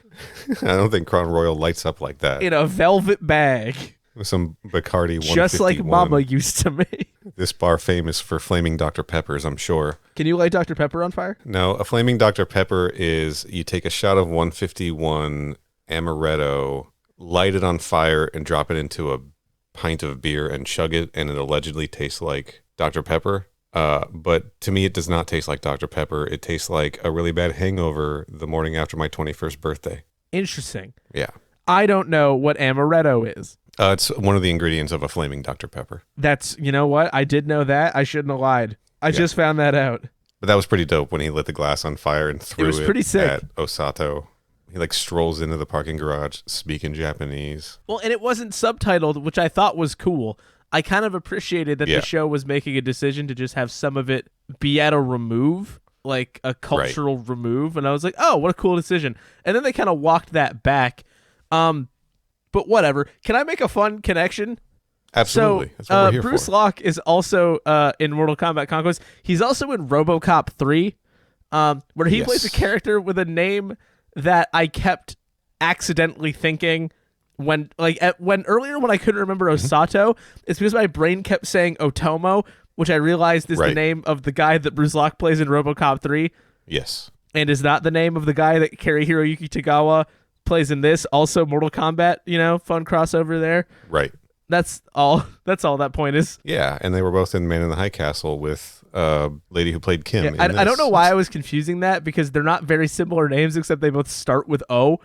I don't think Crown Royal lights up like that. In a velvet bag. With some Bacardi 151. Just like Mama used to make. This bar famous for flaming Dr. Peppers, I'm sure. Can you light Dr. Pepper on fire? No, a flaming Dr. Pepper is you take a shot of 151 amaretto, light it on fire, and drop it into a pint of beer and chug it, and it allegedly tastes like Dr. Pepper. But to me, it does not taste like Dr. Pepper. It tastes like a really bad hangover the morning after my 21st birthday. Interesting. Yeah. I don't know what amaretto is. It's one of the ingredients of a flaming Dr. Pepper. You know what? I did know that. I shouldn't have lied. I just found that out. But that was pretty dope when he lit the glass on fire and threw it pretty sick. at Osato. He like strolls into the parking garage speaking Japanese. Well, and it wasn't subtitled, which I thought was cool. I kind of appreciated that the show was making a decision to just have some of it be at a remove, like a cultural remove. And I was like, oh, what a cool decision. And then they kind of walked that back. But whatever. Can I make a fun connection? Absolutely. So, that's what we're here Bruce for. Locke is also in Mortal Kombat Conquest. He's also in RoboCop 3, where he plays a character with a name that I kept accidentally thinking when earlier when I couldn't remember Osato, it's because my brain kept saying Otomo, which I realized is the name of the guy that Bruce Locke plays in RoboCop 3. Yes. And is not the name of the guy that Cary-Hiroyuki Tagawa plays in this. Also Mortal Kombat, fun crossover there. Right. That's all that point is. Yeah, and they were both in Man in the High Castle with lady who played Kim. Yeah, I don't know why I was confusing that, because they're not very similar names except they both start with O.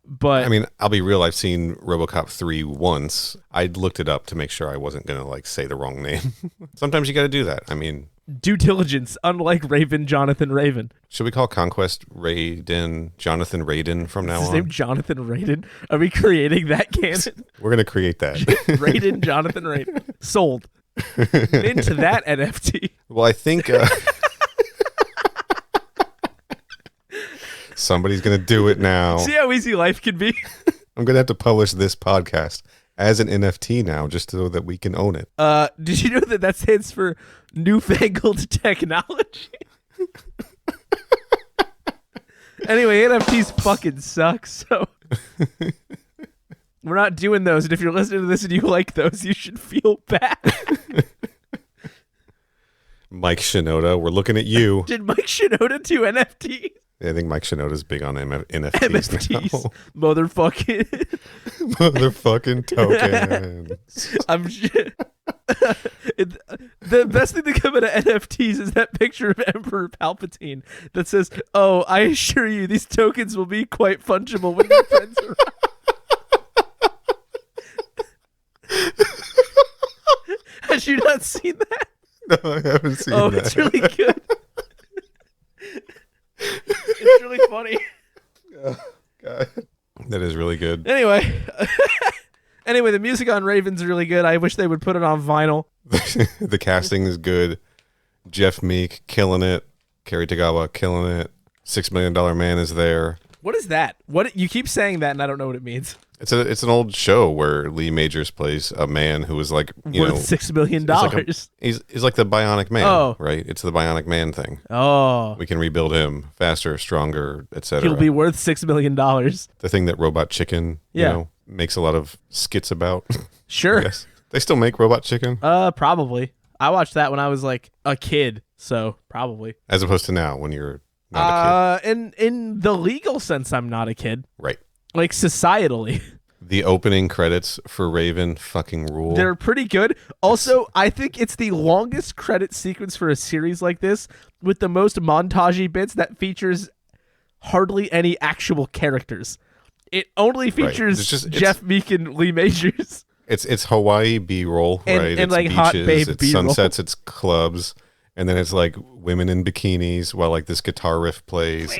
But I mean, I'll be real, I've seen RoboCop 3 once. I looked it up to make sure I wasn't going to say the wrong name. Sometimes you got to do that. I mean, due diligence, unlike Raven, Jonathan Raven. Should we call Conquest Raiden Jonathan Raiden from now on? Is his name Jonathan Raiden? Are we creating that canon? We're going to create that. Raiden Jonathan Raiden. Sold. Into that NFT. Well, I think somebody's going to do it now. See how easy life can be? I'm going to have to publish this podcast as an NFT now, just so that we can own it. Did you know that stands for newfangled technology? Anyway, NFTs fucking suck, so we're not doing those. And if you're listening to this and you like those, you should feel bad. Mike Shinoda, we're looking at you. Did Mike Shinoda do NFTs? I think Mike Shinoda's big on NFTs. NFTs. Motherfucking. Motherfucking tokens. I'm sure. The best thing to come out of NFTs is that picture of Emperor Palpatine that says, "Oh, I assure you, these tokens will be quite fungible when your friends are." Has you not seen that? No, I haven't seen that. Oh, it's really good. It's really funny. Oh, God. That is really good. Anyway, the music on Raven's really good. I wish they would put it on vinyl. The casting is good. Jeff Meek killing it. Cary Tagawa killing it. $6 Million Man is there. What is that? What you keep saying that, and I don't know what it means. It's an old show where Lee Majors plays a man who is like worth $6 million. He's like the Bionic Man, right? It's the Bionic Man thing. Oh, we can rebuild him faster, stronger, etc. He'll be worth $6 million. The thing that Robot Chicken, makes a lot of skits about. Sure. Yes. They still make Robot Chicken? Probably. I watched that when I was like a kid, so probably. As opposed to now when you're not a kid. In the legal sense, I'm not a kid. Right. Like societally. The opening credits for Raven fucking rule. They're pretty good. Also, I think it's the longest credit sequence for a series like this with the most montagey bits that features hardly any actual characters. It only features Jeff Meek and Lee Majors. It's Hawaii B-roll, right? And it's like beaches, hot babe it's B-roll. Sunsets, it's clubs, and then it's like women in bikinis while like this guitar riff plays,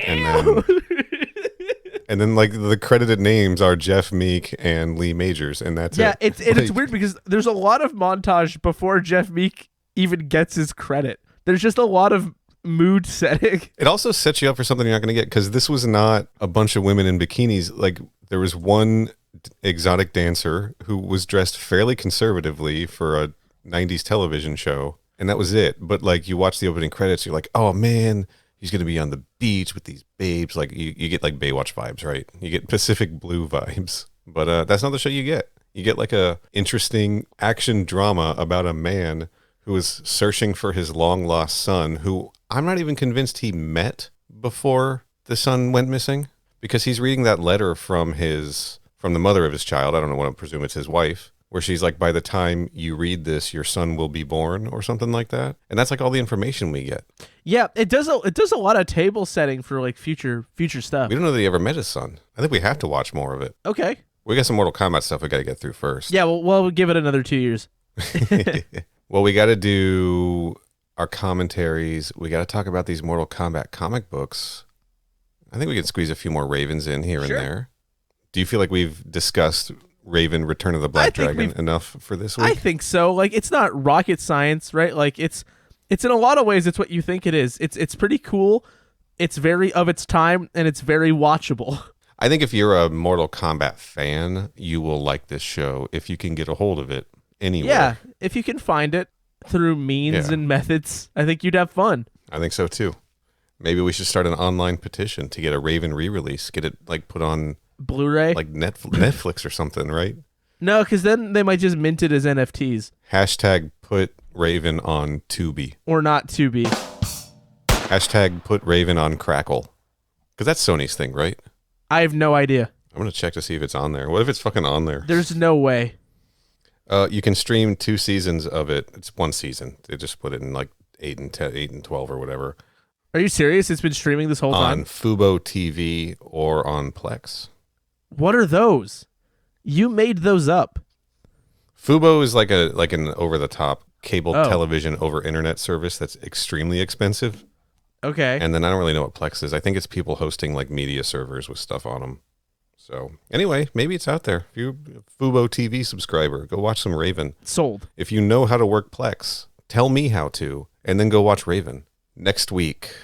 and then like the credited names are Jeff Meek and Lee Majors, and that's it. Yeah, it's weird because there's a lot of montage before Jeff Meek even gets his credit. There's just a lot of mood setting. It also sets you up for something you're not going to get, because this was not a bunch of women in bikinis. Like there was one exotic dancer who was dressed fairly conservatively for a 90s television show, and that was it. But like you watch the opening credits, you're like, oh man, he's going to be on the beach with these babes. Like you get like Baywatch vibes, right? You get Pacific Blue vibes. But that's not the show you get. You get like a interesting action drama about a man who is searching for his long lost son, who I'm not even convinced he met before the son went missing, because he's reading that letter from the mother of his child. I don't know what, I presume it's his wife, where she's like, by the time you read this, your son will be born, or something like that. And that's like all the information we get. Yeah, it does a lot of table setting for like future stuff. We don't know that he ever met his son. I think we have to watch more of it. Okay. We got some Mortal Kombat stuff we got to get through first. Yeah, well, we'll give it another 2 years. Well, we got to do our commentaries. We got to talk about these Mortal Kombat comic books. I think we can squeeze a few more Ravens in here and there. Do you feel like we've discussed Raven Return of the Black Dragon enough for this week? I think so. Like, it's not rocket science, right? Like it's in a lot of ways it's what you think it is. It's pretty cool. It's very of its time, and it's very watchable. I think if you're a Mortal Kombat fan, you will like this show if you can get a hold of it anywhere. Yeah, if you can find it through means and methods, I think you'd have fun. I think so too. Maybe we should start an online petition to get a Raven re-release. Get it like put on Blu-ray? Like Netflix or something, right? No, because then they might just mint it as NFTs. Hashtag put Raven on Tubi. Or not Tubi. Hashtag put Raven on Crackle. Because that's Sony's thing, right? I have no idea. I'm going to check to see if it's on there. What if it's fucking on there? There's no way. You can stream 2 seasons of it. It's 1 season. They just put it in like 8 and 12 or whatever. Are you serious? It's been streaming this whole time? On Fubo TV or on Plex. What are those? You made those up. Fubo is like an over-the-top cable television over internet service that's extremely expensive. Okay. And then I don't really know what Plex is. I think it's people hosting like media servers with stuff on them. So anyway, maybe it's out there. If you're a Fubo TV subscriber, go watch some Raven. Sold. If you know how to work Plex, tell me how to, and then go watch Raven. Next week,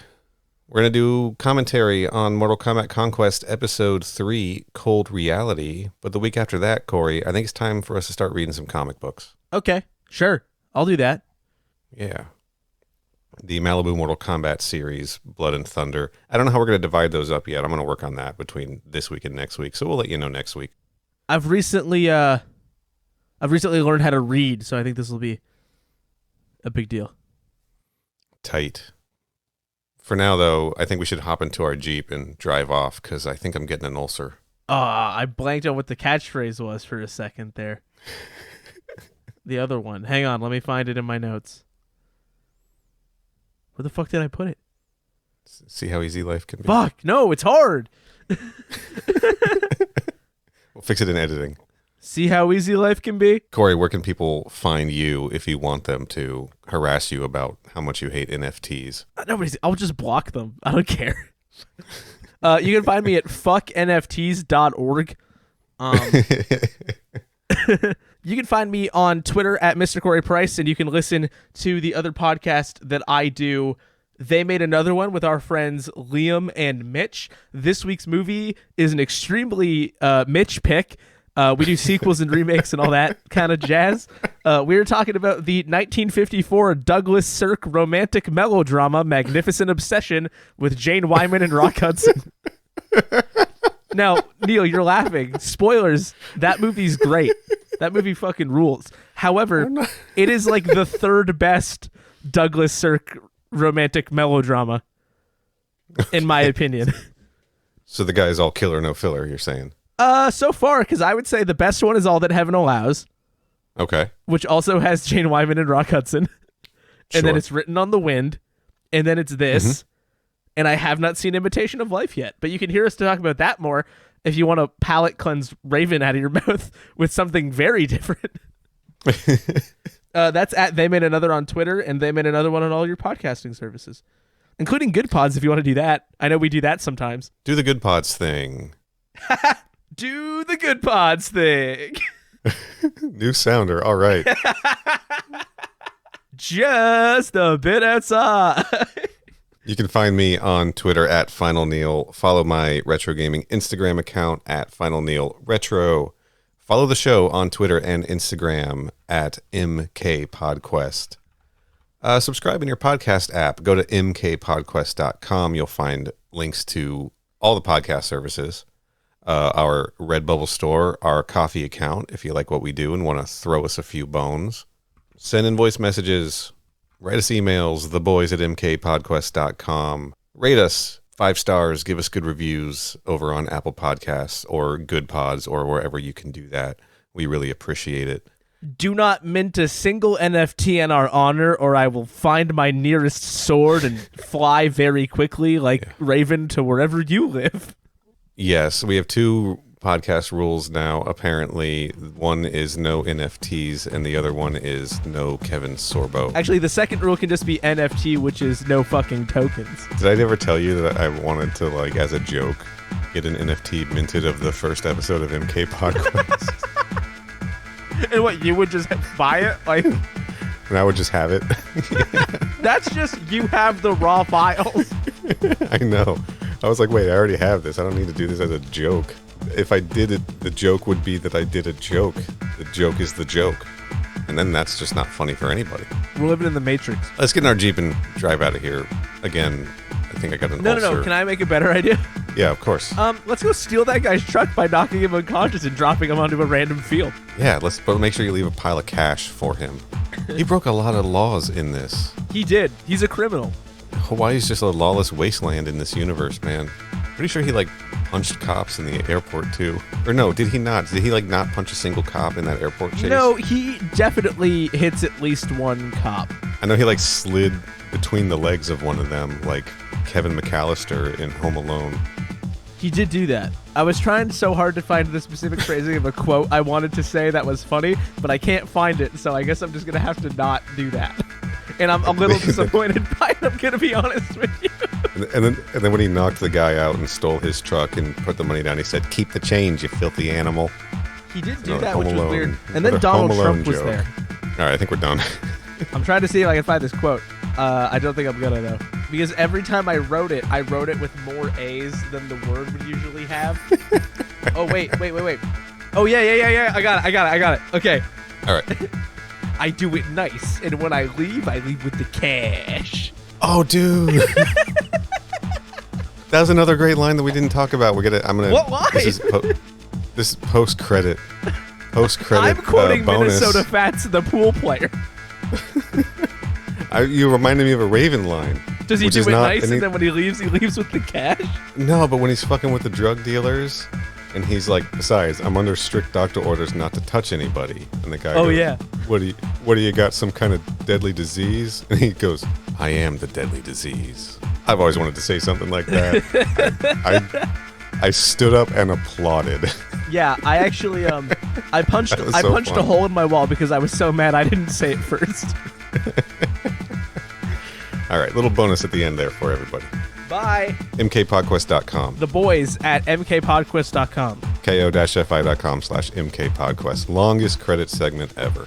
we're going to do commentary on Mortal Kombat Conquest Episode 3, Cold Reality. But the week after that, Corey, I think it's time for us to start reading some comic books. Okay, sure. I'll do that. Yeah. The Malibu Mortal Kombat series, Blood and Thunder. I don't know how we're going to divide those up yet. I'm going to work on that between this week and next week. So we'll let you know next week. I've recently learned how to read, so I think this will be a big deal. Tight. For now, though, I think we should hop into our Jeep and drive off because I think I'm getting an ulcer. I blanked on what the catchphrase was for a second there. The other one. Hang on, let me find it in my notes. Where the fuck did I put it? See how easy life can be. Fuck, no, it's hard. We'll fix it in editing. See how easy life can be? Corey, where can people find you if you want them to harass you about how much you hate NFTs? I'll just block them. I don't care. You can find me at fucknfts.org. You can find me on Twitter at Mr. Corey Price, and you can listen to the other podcast that I do. They made another one with our friends Liam and Mitch. This week's movie is an extremely Mitch pick. We do sequels and remakes and all that kind of jazz. We were talking about the 1954 Douglas Sirk romantic melodrama Magnificent Obsession with Jane Wyman and Rock Hudson. Now, Neil, you're laughing. Spoilers, that movie's great. That movie fucking rules. However, it is like the third best Douglas Sirk romantic melodrama, in my opinion. So the guy's all killer, no filler, you're saying? So far, because I would say the best one is All That Heaven Allows. Okay. Which also has Jane Wyman and Rock Hudson. And then it's Written on the Wind. And then it's this. Mm-hmm. And I have not seen Imitation of Life yet. But you can hear us talk about that more if you want to palate cleanse Raven out of your mouth with something very different. That's at They Made Another on Twitter, and They Made Another one on all your podcasting services, including Good Pods if you want to do that. I know we do that sometimes. Do the Good Pods thing. Do the Good Pods thing. New sounder. All right. Just a bit outside. You can find me on Twitter at Final Neil. Follow my retro gaming Instagram account at Final Neil Retro. Follow the show on Twitter and Instagram at MKPodquest. Subscribe in your podcast app. Go to mkpodquest.com. You'll find links to all the podcast services, our Redbubble store, our coffee account, if you like what we do and want to throw us a few bones. Send in voice messages. Write us emails, theboys at mkpodquest.com. Rate us 5 stars. Give us good reviews over on Apple Podcasts or Good Pods or wherever you can do that. We really appreciate it. Do not mint a single NFT in our honor, or I will find my nearest sword and fly very quickly like Raven to wherever you live. Yes, we have 2 podcast rules now, apparently. One is no NFTs, and the other one is no Kevin Sorbo. Actually, the second rule can just be NFT, which is no fucking tokens. Did I ever tell you that I wanted to, like, as a joke, get an NFT minted of the first episode of MK Podcast? And what, you would just buy it? Like, and I would just have it? That's just, you have the raw files. I know. I was like, wait, I already have this. I don't need to do this as a joke. If I did it, the joke would be that I did a joke. The joke is the joke. And then that's just not funny for anybody. We're living in the Matrix. Let's get in our Jeep and drive out of here. Again, I think I got an ulcer. No. Can I make a better idea? Yeah, of course. Let's go steal that guy's truck by knocking him unconscious and dropping him onto a random field. Yeah, but make sure you leave a pile of cash for him. He broke a lot of laws in this. He did. He's a criminal. Hawaii's just a lawless wasteland in this universe, man. Pretty sure he, like, punched cops in the airport, too. Or no, did he not? Did he, like, not punch a single cop in that airport chase? No, he definitely hits at least one cop. I know he, like, slid between the legs of one of them, like Kevin McAllister in Home Alone. He did do that. I was trying so hard to find the specific phrasing of a quote I wanted to say that was funny, but I can't find it, so I guess I'm just going to have to not do that. And I'm a little disappointed by it, I'm going to be honest with you. And then when he knocked the guy out and stole his truck and put the money down, he said, "Keep the change, you filthy animal." He did do Another that, Home which was Alone- weird. And then another Donald Home Alone Trump was joke. there. All right, I think we're done. I'm trying to see if I can find this quote. I don't think I'm gonna though, because every time I wrote it with more A's than the word would usually have. Oh wait. Oh yeah. I got it. Okay. All right. I do it nice, and when I leave with the cash. Oh, dude. That was another great line that we didn't talk about. What line? This is post-credit. I'm quoting bonus. Minnesota Fats, the pool player. You reminded me of a Raven line. Does he which do is it not- nice, and and then when he leaves with the cash? No, but when he's fucking with the drug dealers, and he's like, "Besides, I'm under strict doctor orders not to touch anybody." And the guy Oh, goes, yeah. What do you got, some kind of deadly disease? And he goes, "I am the deadly disease." I've always wanted to say something like that. I stood up and applauded. Yeah, I actually I punched That was so a fun. hole in my wall because I was so mad I didn't say it first. All right, little bonus at the end there for everybody. Bye. mkpodquest.com. The boys at mkpodquest.com. ko-fi.com/mkpodquest. Longest credit segment ever.